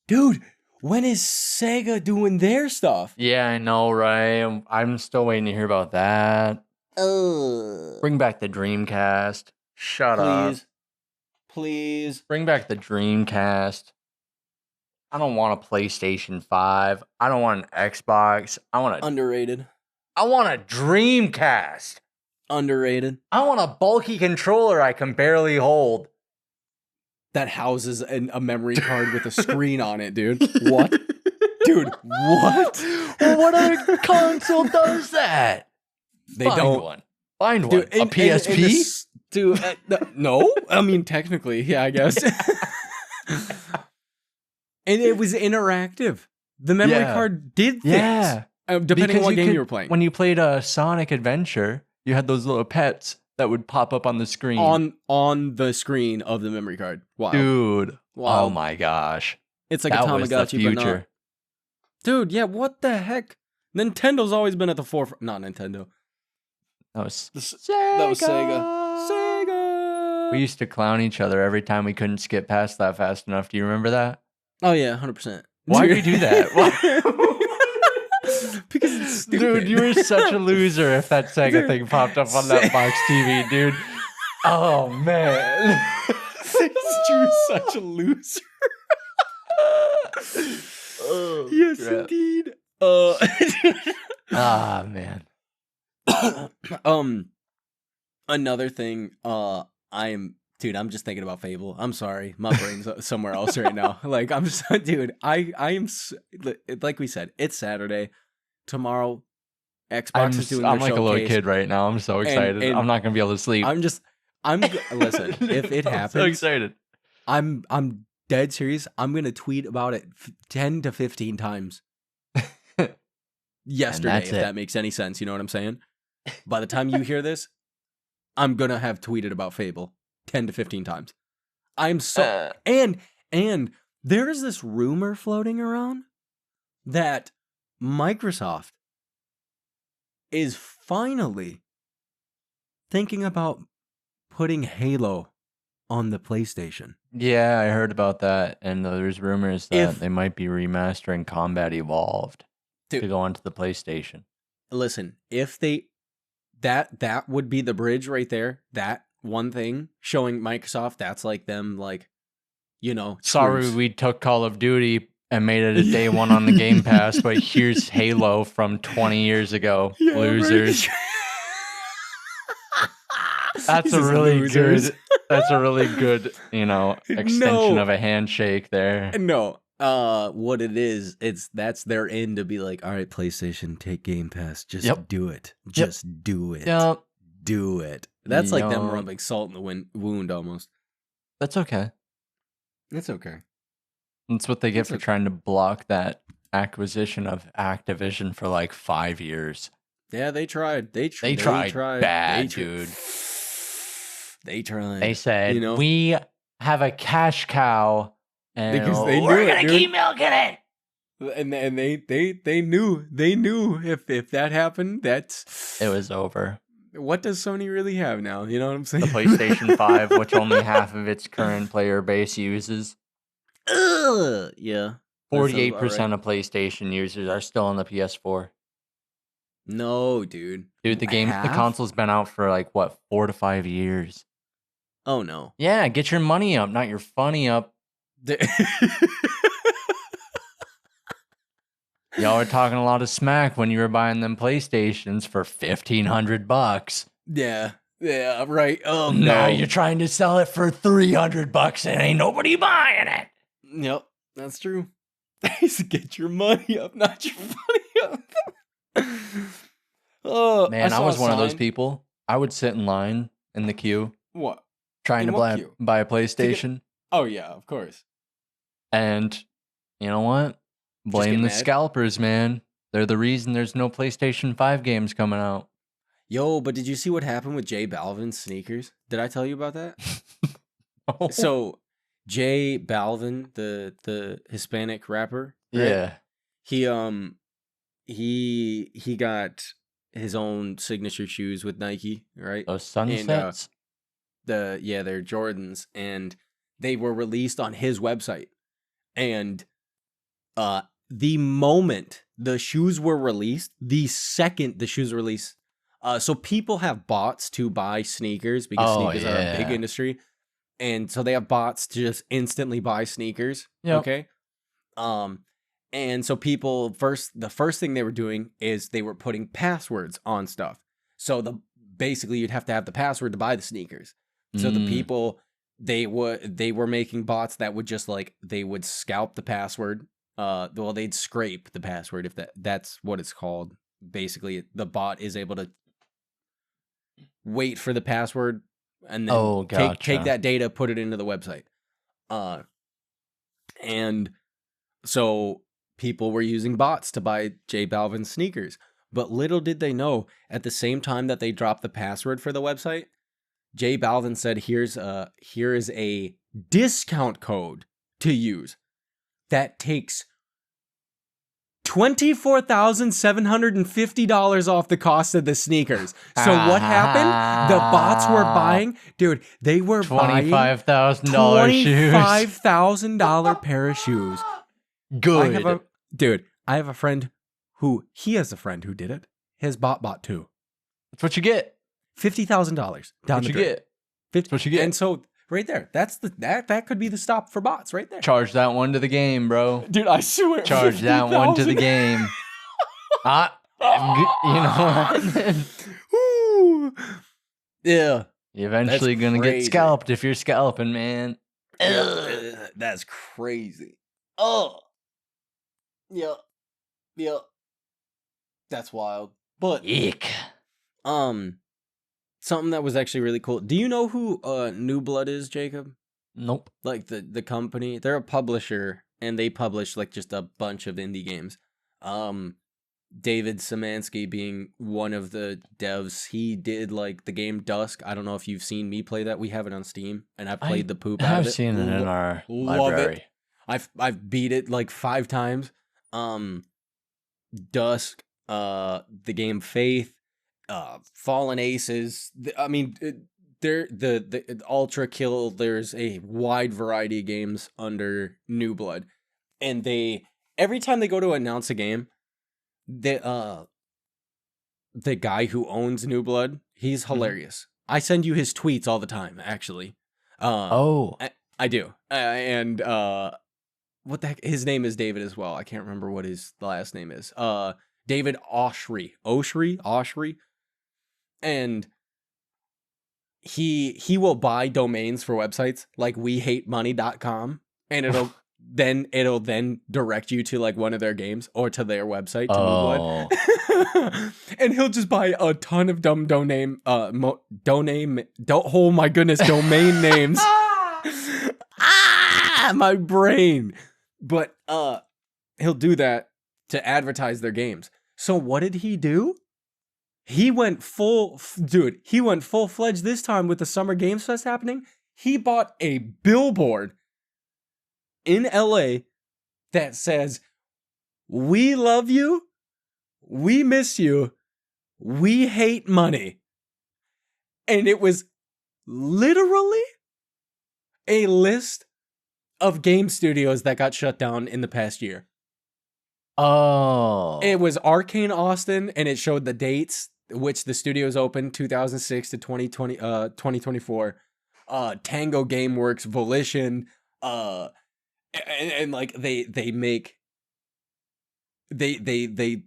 Dude, when is Sega doing their stuff?
Yeah, I know, right? I'm still waiting to hear about that. Bring back the Dreamcast. Shut up.
Please.
Bring back the Dreamcast. I don't want a PlayStation 5. I don't want an Xbox. I want a...
Underrated.
I want a Dreamcast.
Underrated.
I want a bulky controller I can barely hold.
That houses a memory card with a screen on it, dude. What? Dude, what?
Well, what other console does that?
Find
one. Dude, a PSP?
Dude, no. I mean, technically, yeah, I guess. And it was interactive. The memory card did things.
Yeah.
Depending on what game you were playing.
When you played a Sonic Adventure, you had those little pets that would pop up on the screen.
On the screen of the memory card. Wow.
Dude. Wow. Oh my gosh.
It's like a Tamagotchi, but not. Dude, yeah, what the heck? Nintendo's always been at the forefront. Not Nintendo.
That was
Sega. That was Sega.
We used to clown each other every time we couldn't skip past that fast enough. Do you remember that?
Oh, yeah, 100%.
Why did we do that?
Because it's stupid.
Dude, you were such a loser if that Sega thing popped up on that box TV, dude. Oh, man.
You were such a loser. Yes, crap. Indeed.
Man.
Another thing, I'm just thinking about Fable. I'm sorry. My brain's somewhere else right now. Like, I'm just, dude, I am, like we said, it's Saturday. Tomorrow, Xbox is doing their
I'm like
showcase.
A little kid right now. I'm so excited. And I'm not going to be able to sleep.
Listen, if it happens.
I'm so excited.
I'm dead serious. I'm going to tweet about it 10 to 15 times. Yesterday, if that makes any sense. You know what I'm saying? By the time you hear this, I'm going to have tweeted about Fable 10 to 15 times. I'm so... And there is this rumor floating around that Microsoft is finally thinking about putting Halo on the PlayStation.
Yeah, I heard about that. And there's rumors that they might be remastering Combat Evolved to go onto the PlayStation.
Listen, if they... That would be the bridge right there. That one thing showing Microsoft, that's like them, like, you know.
Sorry, we took Call of Duty, and made it a day one on the Game Pass, but here's Halo from 20 years ago. Yeah, losers. That's a really good. That's a really good, extension of a handshake there.
No. What it is, that's their end to be like, all right, PlayStation, take Game Pass. Just do it. Just do it.
Yep.
Do it. That's like them rubbing salt in the wound almost.
That's okay.
It's okay.
That's what they get for trying to block that acquisition of Activision for like 5 years.
Yeah, they tried. They
tried bad, dude.
They tried.
They said, we have a cash cow, and
because we're going to keep milking it.
And they knew if that happened, it
was over.
What does Sony really have now? You know what I'm saying?
The PlayStation 5, which only half of its current player base uses.
Yeah.
48% of PlayStation users are still on the PS4.
No, dude.
Dude, the console's been out for like, 4 to 5 years.
Oh, no.
Yeah, get your money up, not your funny up. Y'all were talking a lot of smack when you were buying them PlayStations for $1,500.
Yeah, right. Oh,
now you're trying to sell it for $300 and ain't nobody buying it.
Yep, that's true. Get your money up, not your money
up. Man, I was one of those people. I would sit in line in the queue.
What?
Trying to buy a PlayStation.
Oh, yeah, of course.
And you know what? Blame the scalpers, man. They're the reason there's no PlayStation 5 games coming out.
Yo, but did you see what happened with J Balvin's sneakers? Did I tell you about that?
Oh.
So, J Balvin, the Hispanic rapper, right?
Yeah.
He got his own signature shoes with Nike, right?
Those Sunsets?
And, they're Jordans, and they were released on his website. And the moment the shoes were released, the second the shoes were released, so people have bots to buy sneakers because sneakers are a big industry, and so they have bots to just instantly buy sneakers.
Yep.
Okay. And so people the first thing they were doing is they were putting passwords on stuff. So basically you'd have to have the password to buy the sneakers. So the people they were making bots that would just they would scalp the password. They'd scrape the password if that's what it's called. Basically, the bot is able to wait for the password and then take that data, put it into the website. And so people were using bots to buy J Balvin sneakers. But little did they know, at the same time that they dropped the password for the website, J Balvin said, here is a discount code to use that takes $24,750 off the cost of the sneakers. So what happened? The bots were buying, dude, they were buying
$25,000 shoes.
$25,000 pair of shoes.
Good.
I have a friend who has a friend who did it. His bot too.
That's what you get.
$50,000 down the drain.
That's what you get.
And so right there, that could be the stop for bots right there.
Charge that one to the game, bro.
Dude, I swear.
Charge that one to the game. You know what?
Yeah.
You're eventually going to get scalped if you're scalping, man.
That's crazy. Oh. Yeah. That's wild. But
Eek.
Something that was actually really cool. Do you know who New Blood is, Jacob?
Nope.
Like the company. They're a publisher and they publish just a bunch of indie games. David Szymanski being one of the devs. He did the game Dusk. I don't know if you've seen me play that. We have it on Steam and I played the poop out of it.
I've seen it in our library.
I've beat it 5 times. Dusk, the game Faith, Fallen Aces. The Ultra Kill. There's a wide variety of games under New Blood, and every time they go to announce a game, the guy who owns New Blood, he's hilarious. I send you his tweets all the time, actually.
I
do, and what the heck? His name is David as well. I can't remember what his last name is. David Oshry. And he will buy domains for websites like wehatemoney.com, and it'll then direct you to like one of their games or to their website to move one. And he'll just buy a ton of dumb domain names. My brain. But he'll do that to advertise their games. So what did he do? He went full-fledged this time with the Summer Games Fest happening. He bought a billboard in LA that says, "We love you, we miss you, we hate money." And it was literally a list of game studios that got shut down in the past year.
Oh.
It was Arcane Austin, and it showed the dates which the studios opened, 2006 to 2024. Tango Gameworks, Volition, and like they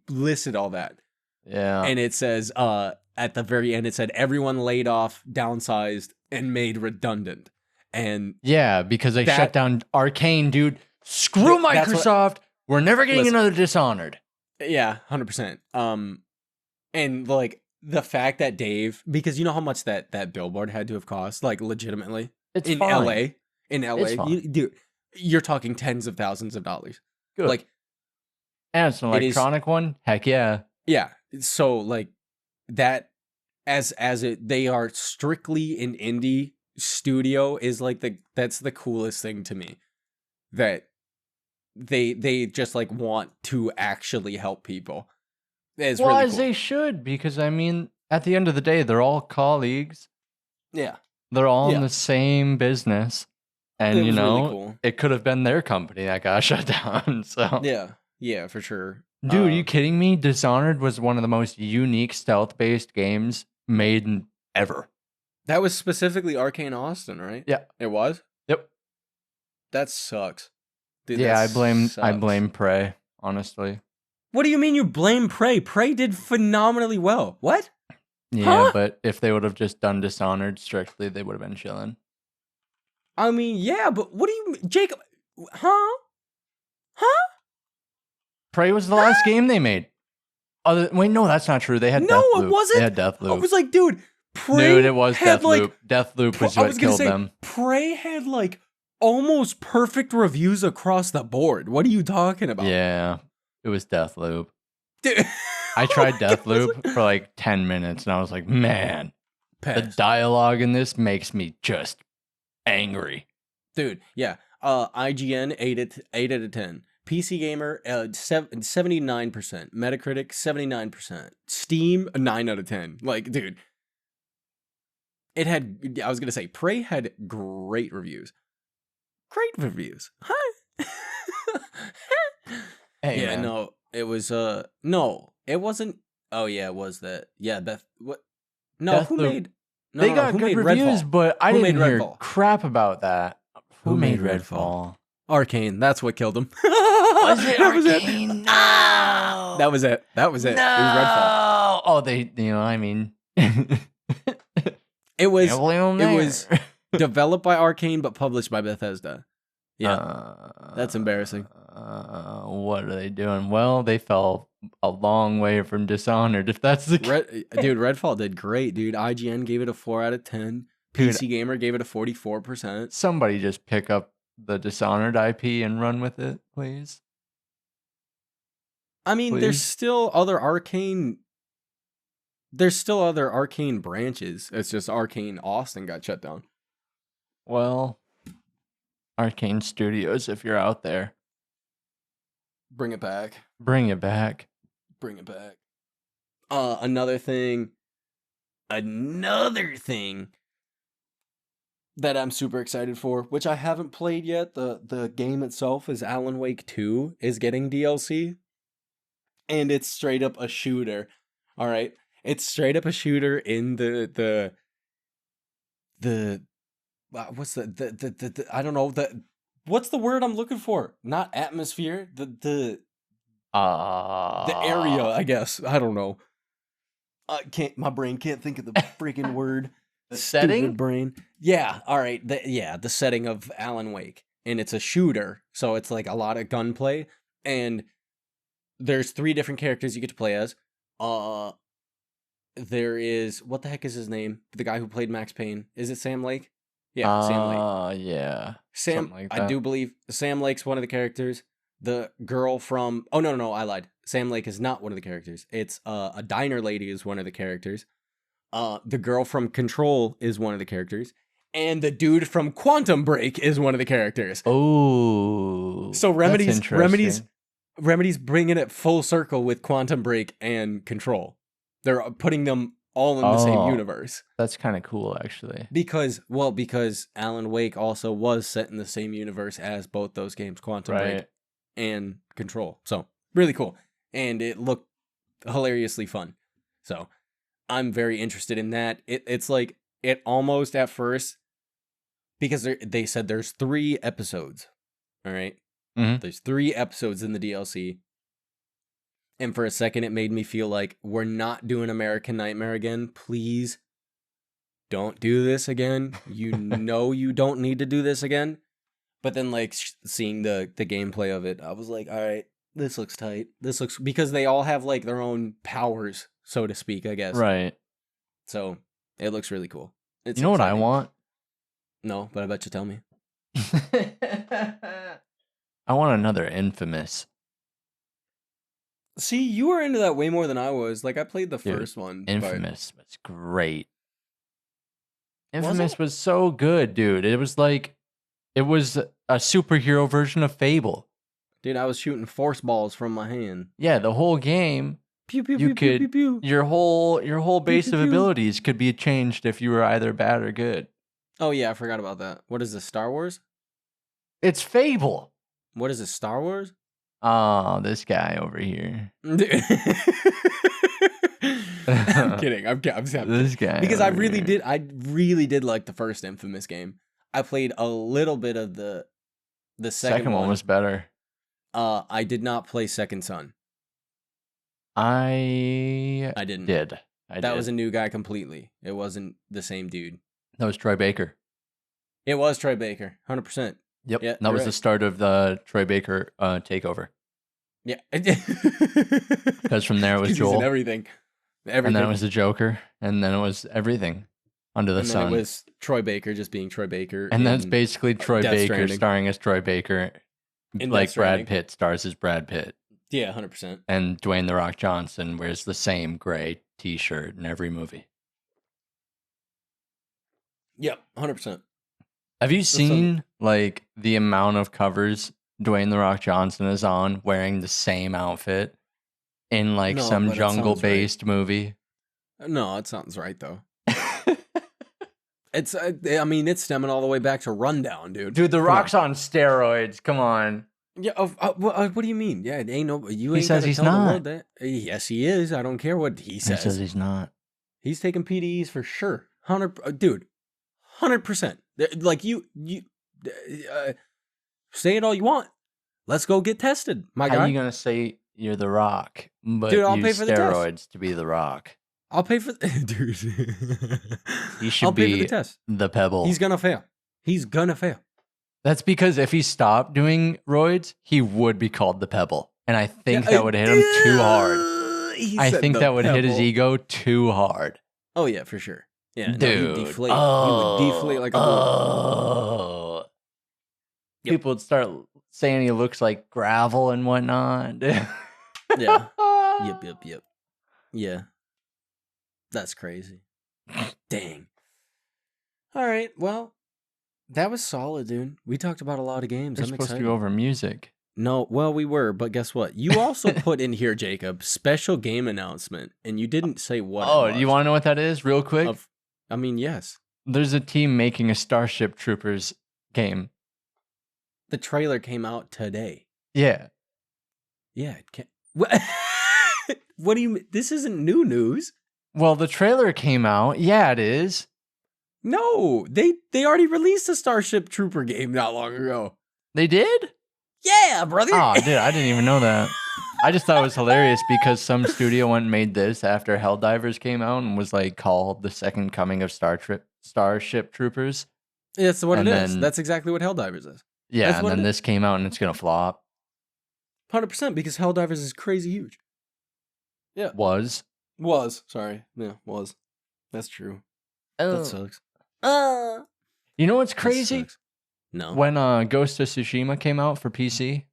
listed all that.
Yeah.
And it says at the very end, it said everyone laid off, downsized, and made redundant. And
yeah, because they shut down Arcane, dude. Screw Microsoft. We're never getting another Dishonored.
Yeah, 100%. And like the fact that Dave, because you know how much that billboard had to have cost, like legitimately, in LA, dude, you're talking tens of thousands of dollars.
Good.
Like,
and it's an electronic one. Heck yeah.
Yeah. So like that, they are strictly an indie studio is like that's the coolest thing to me, that they just like want to actually help people. It's
well,
really
as
cool.
They should, because I mean, at the end of the day, they're all colleagues.
Yeah.
They're all in the same business. And you know, really cool. It could have been their company that got shut down. So
yeah, for sure.
Dude, are you kidding me? Dishonored was one of the most unique stealth-based games made ever.
That was specifically Arcane Austin, right?
Yeah.
It was?
Yep.
That sucks.
Dude, yeah, I blame Prey, honestly.
What do you mean you blame Prey? Prey did phenomenally well. What?
Yeah, but if they would have just done Dishonored strictly, they would have been chilling.
I mean, yeah, but what do you mean? Jacob? Huh?
Prey was the last game they made. Wait, no, that's not true. They had Deathloop.
It wasn't.
They had Deathloop.
I was like, dude, Prey.
Dude, it was Deathloop. Deathloop was what killed them.
Prey had like almost perfect reviews across the board. What are you talking about?
Yeah, it was Deathloop.
Dude.
I tried Deathloop for like 10 minutes, and I was like, man, the dialogue in this makes me just angry.
Dude, yeah. IGN 8 out of 10. PC Gamer 79%. Metacritic 79%. Steam 9 out of 10. Like, dude, it had. I was gonna say, Prey had great reviews. Great reviews. Huh?
Hey,
yeah,
man.
no, it was. No, it wasn't. Oh yeah, it was that. Yeah, Beth. What? No,
Deathloop.
Who made? No,
they got good reviews, but I didn't hear
Redfall?
Crap about that.
Who made Redfall? Arcane. That's what killed him.
Was it
that
Arcane?
Was it.
No.
That was it. That was it.
No.
It was Redfall.
Oh, I mean.
It was developed by Arcane but published by Bethesda. Yeah. That's embarrassing.
What are they doing? Well, they fell a long way from Dishonored, if that's the case.
Dude, Redfall did great, dude. IGN gave it a 4 out of 10. PC Gamer gave it a 44%.
Somebody just pick up the Dishonored IP and run with it, please.
I mean, there's still other Arcane branches. It's just Arcane Austin got shut down.
Well, Arcane Studios, if you're out there,
bring it back.
Bring it back.
Bring it back. Another thing that I'm super excited for, which I haven't played yet. The game itself is Alan Wake 2 is getting DLC. And it's straight up a shooter. All right. It's straight up a shooter in the what's the I don't know, what's the word I'm looking for? Not atmosphere. The area, I guess. I don't know. My brain can't think of the freaking word.
The setting?
Stupid brain. Yeah, all right. The setting of Alan Wake. And it's a shooter, so it's like a lot of gunplay. And there's 3 different characters you get to play as. There is, what the heck is his name? The guy who played Max Payne. Is it Sam Lake? Yeah, Sam Lake.
Yeah.
Sam, like I do believe Sam Lake's one of the characters. The girl from, oh no, I lied. Sam Lake is not one of the characters. It's a diner lady is one of the characters. The girl from Control is one of the characters. And the dude from Quantum Break is one of the characters.
Oh.
So Remedy's bringing it full circle with Quantum Break and Control. They're putting them all in the same universe.
That's kind of cool, actually.
Because Alan Wake also was set in the same universe as both those games, Quantum Break and Control. So, really cool. And it looked hilariously fun. So, I'm very interested in that. It's like, it almost at first, because they said there's 3 episodes, all right?
Mm-hmm.
There's 3 episodes in the DLC. And for a second, it made me feel like we're not doing American Nightmare again. Please don't do this again. You know you don't need to do this again. But then, like, seeing the gameplay of it, I was like, all right, this looks tight. This looks, because they all have, like, their own powers, so to speak, I guess.
Right.
So, it looks really cool. It's
you know exciting. What I want?
No, but I bet you tell me.
I want another Infamous.
See, you were into that way more than I was. Like, I played the first one.
Infamous was great. Infamous was so good, dude. It was like, it was a superhero version of Fable.
Dude, I was shooting force balls from my hand.
Yeah, the whole game,
pew, pew, you pew, could, pew, pew, pew.
your whole base pew, pew, of abilities could be changed if you were either bad or good.
Oh yeah, I forgot about that. What is this, Star Wars?
It's Fable.
What is this, Star Wars?
Oh, this guy over here.
I'm kidding. I'm
this guy.
Because I really did like the first Infamous game. I played a little bit of the second one
was better.
I did not play Second Son.
I
didn't.
That
was a new guy completely. It wasn't the same dude.
That was Troy Baker.
It was Troy Baker, 100%.
Yep. Yeah, that was the start of the Troy Baker takeover.
Yeah.
Because from there it was Joel.
Everything.
And then it was the Joker. And then it was everything under the sun.
And then it was Troy Baker just being Troy Baker.
And that's basically Troy Baker starring as Troy Baker. Like Brad Pitt stars as Brad Pitt.
Yeah, 100%.
And Dwayne "The Rock" Johnson wears the same gray t-shirt in every movie.
Yep, 100%.
Have you seen like the amount of covers Dwayne "The Rock" Johnson is on wearing the same outfit in like some jungle-based movie?
No, it sounds right though. It's it's stemming all the way back to Rundown, dude.
Dude, The Rock's on steroids. Come on.
Yeah, what do you mean? Yeah, it ain't no.
He says he's not.
That. Yes, he is. I don't care what he says.
He says he's not.
He's taking PDEs for sure. 100%. Like you say it all you want. Let's go get tested, my guy.
How are you gonna say you're The Rock, but
dude, I'll pay for
steroids to be The Rock?
I'll pay for dude.
He should be
pay for the test.
The Pebble.
He's gonna fail.
That's because if he stopped doing roids, he would be called The Pebble. And I think that would hit him too hard. I think that would hit his ego too hard.
Oh, yeah, for sure. Yeah,
dude.
No, he would deflate like a ball.
Yep. People would start saying he looks like gravel and whatnot.
Yeah. Yep. Yeah. That's crazy. Dang. All right, well. That was solid, dude. We talked about a lot of games.
We're supposed to go over music.
No, well, we were, but guess what? You also put in here, Jacob, special game announcement, and you didn't say what.
Oh, you want to know what that is, real quick?
Yes.
There's a team making a Starship Troopers game.
The trailer came out today.
Yeah.
Yeah. It can't... What do you mean? This isn't new news.
Well, the trailer came out. Yeah, it is.
No, they already released a Starship Trooper game not long ago.
They did?
Yeah, brother.
Oh, dude, I didn't even know that. I just thought it was hilarious because some studio went and made this after Helldivers came out and was like called the second coming of Starship Troopers.
That's what it is. That's exactly what Helldivers is.
Yeah, and then this came out and it's gonna flop.
100% because Helldivers is crazy huge. Yeah.
Was.
Sorry. Yeah, was. That's true.
Oh.
That sucks.
You know what's crazy?
No.
When Ghost of Tsushima came out for PC,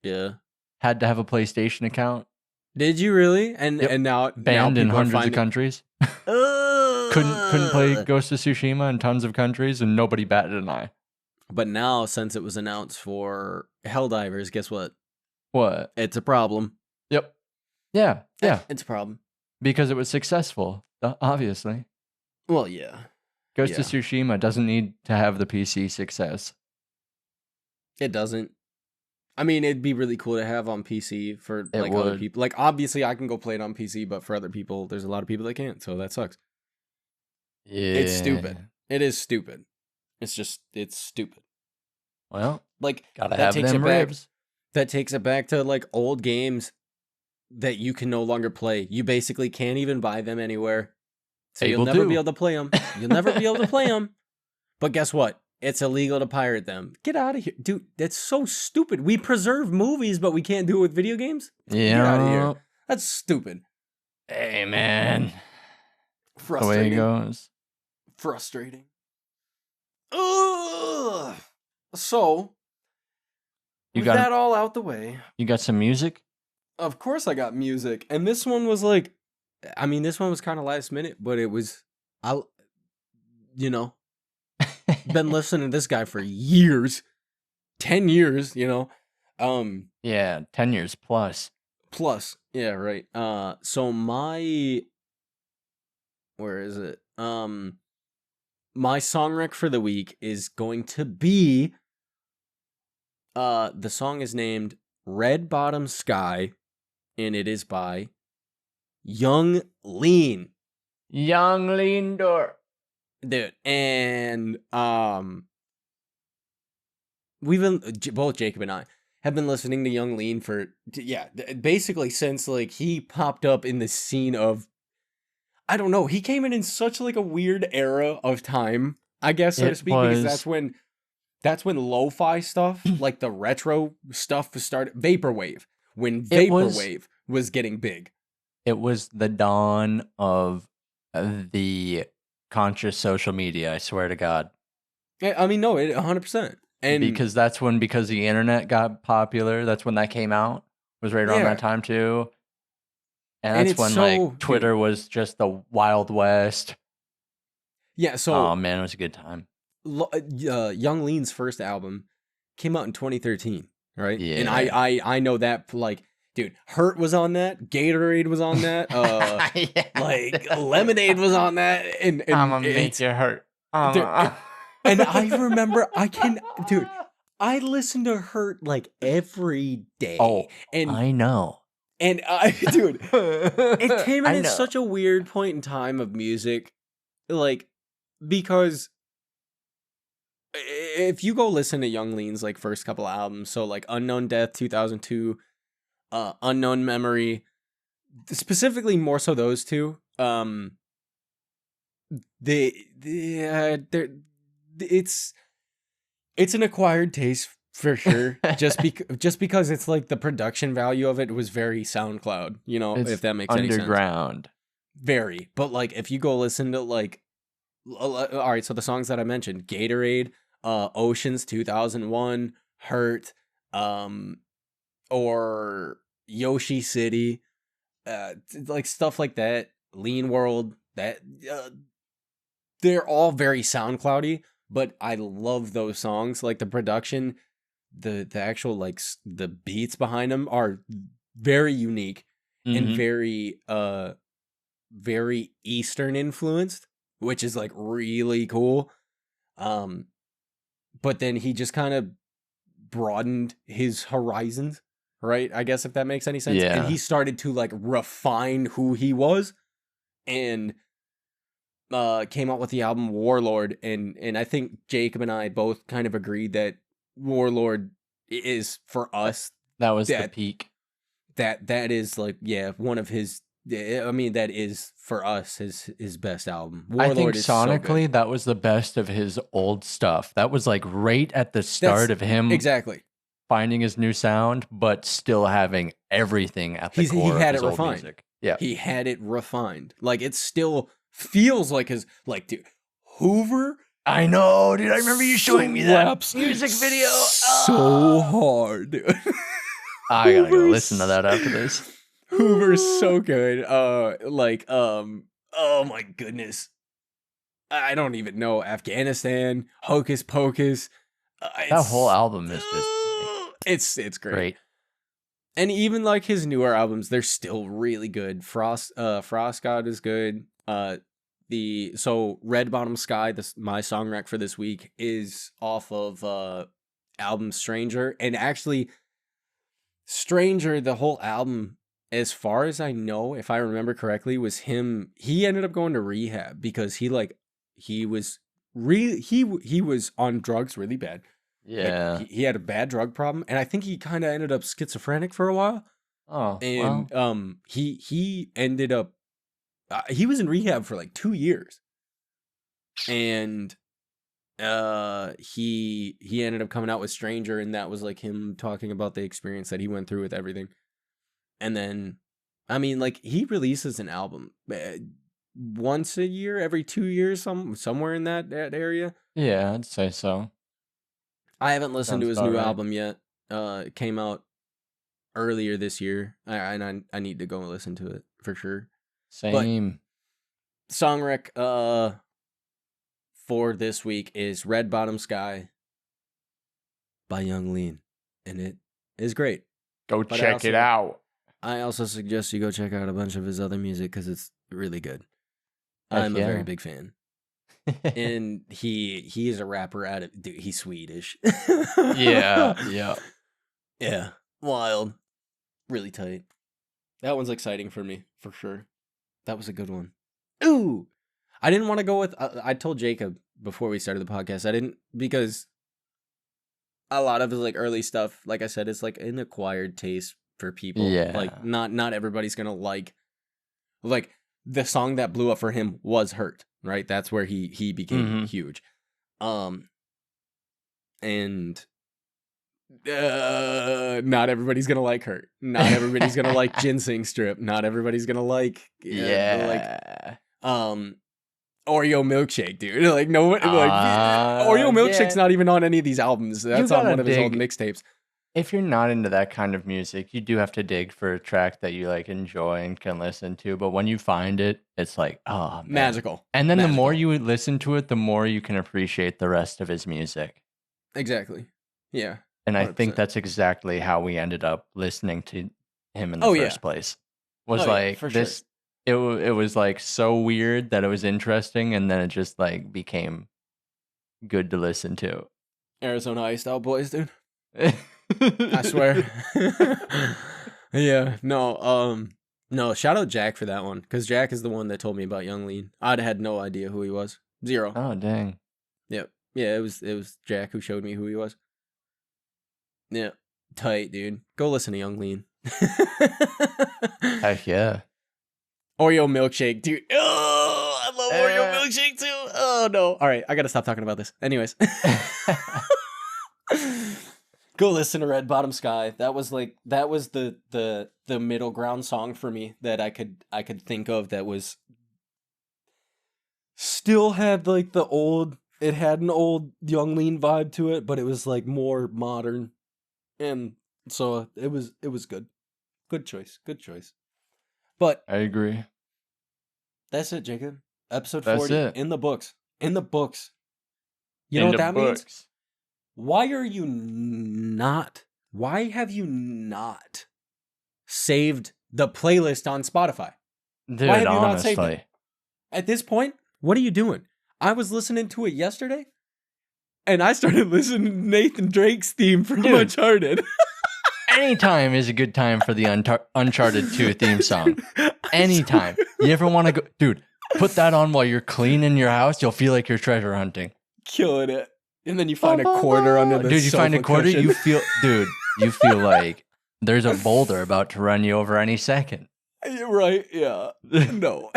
yeah,
had to have a PlayStation account.
Did you really? And
yep.
and now
banned
now
in hundreds of countries. couldn't play Ghost of Tsushima in tons of countries, and nobody batted an eye.
But now, since it was announced for Helldivers, guess what?
What?
It's a problem.
Yep. Yeah.
It's a problem
because it was successful. Obviously.
Well, yeah.
Ghost of Tsushima doesn't need to have the PC success.
It doesn't. I mean, it'd be really cool to have on PC for like other people. Like, obviously, I can go play it on PC, but for other people, there's a lot of people that can't, so that sucks.
Yeah.
It's stupid. It is stupid. It's stupid.
Well,
like
gotta have them ribs.
That takes it back to like old games that you can no longer play. You basically can't even buy them anywhere. So you'll never be able to play them. You'll never be able to play them. But guess what? It's illegal to pirate them. Get out of here. Dude, that's so stupid. We preserve movies, but we can't do it with video games?
Yeah.
Get out of here. That's stupid.
Hey, man.
Frustrating.
The way it goes.
Frustrating. Ugh. So, with that all out the way.
You got some music?
Of course I got music. And this one was like, I mean, this one was kind of last minute, but it was, been listening to this guy for years. 10 years,
Yeah, 10 years plus.
Yeah, right. So where is it? My song rec for the week is going to be, the song is named Red Bottom Sky, and it is by Young Lean.
Young Lean Door.
Dude, and we've been, both Jacob and I have been listening to Young Lean for, basically since like he popped up in the scene of, I don't know, he came in such like a weird era of time, I guess, so to speak, because that's when lo-fi stuff, like the retro stuff started, Vaporwave, when Vaporwave was getting big.
It was the dawn of the conscious social media, I swear to God.
I mean, no, 100%. And
because the internet got popular, that's when that came out. It was right around that time too. And that's when like Twitter was just the Wild West.
Yeah, so
oh man, it was a good time.
Young Lean's first album came out in 2013, right?
Yeah.
And I know that, like, dude, Hurt was on that, Gatorade was on that, like Lemonade was on that, and
I'ma make you hurt.
And I remember, I listen to Hurt like every day.
Oh,
and
I know.
And it came in at such a weird point in time of music, like, because if you go listen to Young Lean's like first couple albums, so like Unknown Death 2002, Unknown Memory, specifically more so those two, it's an acquired taste for sure. just because it's like the production value of it was very SoundCloud,
it's
if that makes any sense.
Underground.
Very. But like if you go listen to like, all right, so the songs that I mentioned, Gatorade, Oceans 2001, Hurt, or Yoshi City, like stuff like that, Lean World, that they're all very SoundCloudy, but I love those songs. Like the production, the actual like the beats behind them are very unique and very Eastern influenced, which is like really cool. But then he just kind of broadened his horizons, right? I guess if that makes any sense.
Yeah.
And he started to like refine who he was, and came out with the album Warlord, and I think Jacob and I both kind of agreed that Warlord is for us.
That was the peak.
That is like, yeah, one of his. I mean, that is for us his best album.
Warlord, I think sonically, that was the best of his old stuff. That was like right at the start of him finding his new sound, but still having everything at the core
he had
of his
it
old
refined.
Music. Yeah,
he had it refined. Like it still feels like his dude Hoover.
I know, dude. I remember you showing me that music video
so hard, dude.
I gotta go listen to that after this.
Hoover's so good. Oh my goodness. I don't even know. Afghanistan, Hocus Pocus.
That whole album is just
it's great. And even like his newer albums, they're still really good. Frost God is good. Red Bottom Sky, my song rec for this week, is off of album Stranger. And actually, Stranger, the whole album, as far as I know, if I remember correctly, was him. He ended up going to rehab because he was on drugs really bad.
Yeah,
like, he had a bad drug problem, and I think he kind of ended up schizophrenic for a while.
Oh,
and he ended up he was in rehab for like 2 years, and he ended up coming out with Stranger, and that was like him talking about the experience that he went through with everything. And then, I mean, like, he releases an album once a year, every 2 years, somewhere in that area.
Yeah, I'd say so.
I haven't listened to his new album yet. It came out earlier this year. I need to go listen to it for sure.
Same.
But song rec for this week is Red Bottom Sky by Young Lean, and it is great.
Go check it out.
I also suggest you go check out a bunch of his other music because it's really good. I'm a very big fan. And he is a rapper out of, dude, he's Swedish.
Yeah.
Wild. Really tight. That one's exciting for me, for sure. That was a good one. Ooh! I didn't want to go with, I told Jacob before we started the podcast, I didn't, because a lot of his like early stuff, like I said, it's like an acquired taste for people.
Yeah.
Like not everybody's gonna like the song that blew up for him was Hurt, right? That's where he became huge. And not everybody's gonna like Hurt. Not everybody's gonna like Ginseng Strip. Not everybody's gonna like Oreo Milkshake, dude. Like no one Oreo Milkshake's not even on any of these albums. That's on one of his old mixtapes.
If you're not into that kind of music, you do have to dig for a track that you like enjoy and can listen to. But when you find it, it's like, oh, man.
Magical.
And then the more you listen to it, the more you can appreciate the rest of his music.
Exactly. Yeah.
And 100%. I think that's exactly how we ended up listening to him in the first place. Was this. Sure. It was like so weird that it was interesting, and then it just like became good to listen to.
Arizona Iced Out Boys, dude. I swear. Yeah. No, shout out Jack for that one, because Jack is the one that told me about Young Lean. I'd had no idea who he was. Zero.
Oh dang.
Yep. Yeah, it was Jack who showed me who he was. Yeah. Tight, dude. Go listen to Young Lean.
Heck yeah.
Oreo Milkshake, dude. Oh, I love Oreo Milkshake too. Oh no. All right, I gotta stop talking about this. Anyways. Go listen to Red Bottom Sky. That was the middle ground song for me that I could think of that was still had like it had an old Young Lean vibe to it, but it was like more modern. And so it was good. Good choice. But
I agree.
That's it, Jacob. Episode
that's
40
it.
In the books. You know what that means? Why have you not saved the playlist on Spotify?
Dude,
why have you
honestly.
not saved it? At this point, what are you doing? I was listening to it yesterday, and I started listening to Nathan Drake's theme from Uncharted.
Anytime is a good time for the Uncharted 2 theme song. Anytime. You ever want to go... Dude, put that on while you're cleaning your house. You'll feel like you're treasure hunting.
Killing it. And then you find a quarter under the
Dude, you find a quarter,
cushion.
you feel like there's a boulder about to run you over any second.
Right, yeah. No.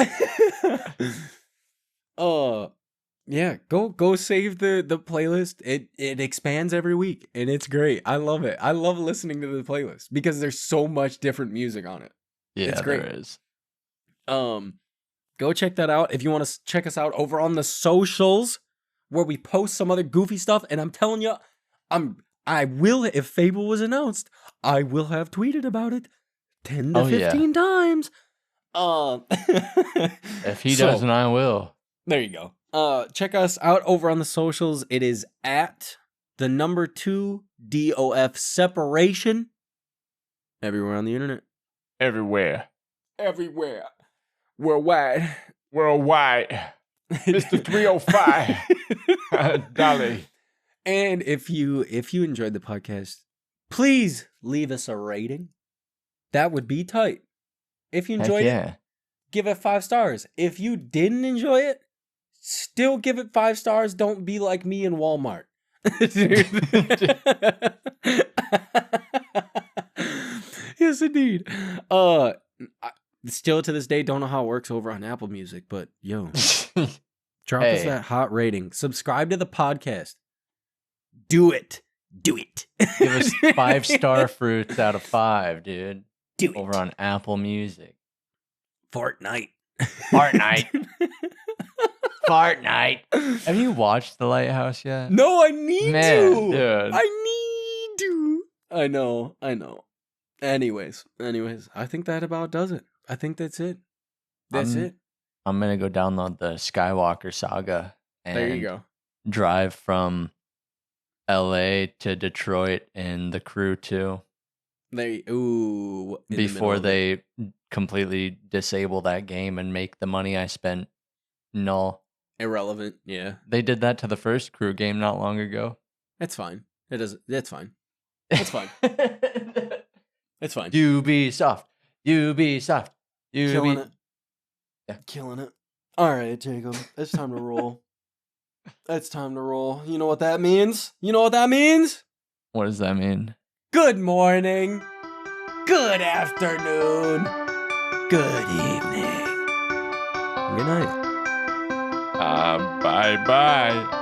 Yeah, go save the playlist. It expands every week and it's great. I love it. I love listening to the playlist because there's so much different music on it.
Yeah,
it's great.
There is.
Go check that out. If you want to check us out over on the socials where we post some other goofy stuff, and I'm telling you, I will, if Fable was announced, I will have tweeted about it 10 to 15 times.
If he doesn't, I will.
There you go. Check us out over on the socials. It is at the number 2 DOF separation. Everywhere on the internet.
Everywhere.
Worldwide.
Mr. 305. Dolly.
And if you enjoyed the podcast, please leave us a rating. That would be tight. If you enjoyed it, give it 5 stars. If you didn't enjoy it, still give it 5 stars. Don't be like me in Walmart. Yes, indeed. Still to this day, don't know how it works over on Apple Music, but yo, drop us that hot rating. Subscribe to the podcast. Do it. Give
us 5-star fruits out of 5, dude.
Do it.
Over on Apple Music.
Fortnite.
Have you watched The Lighthouse yet?
No, I need to.
Dude.
I need to. I know. Anyways, I think that about does it. I think that's it. It.
I'm going to go download the Skywalker Saga and
there you go.
Drive from LA to Detroit and The Crew 2. Before they completely disable that game and make the money I spent null.
Irrelevant, yeah.
They did that to the first Crew game not long ago.
That's fine. That's fine. It's fine. It's fine.
Ubisoft.
Killing it. Yeah. Killing it. All right, Jacob. It's time to roll. It's time to roll. You know what that means?
What does that mean?
Good morning. Good afternoon. Good evening. Good night.
Bye-bye.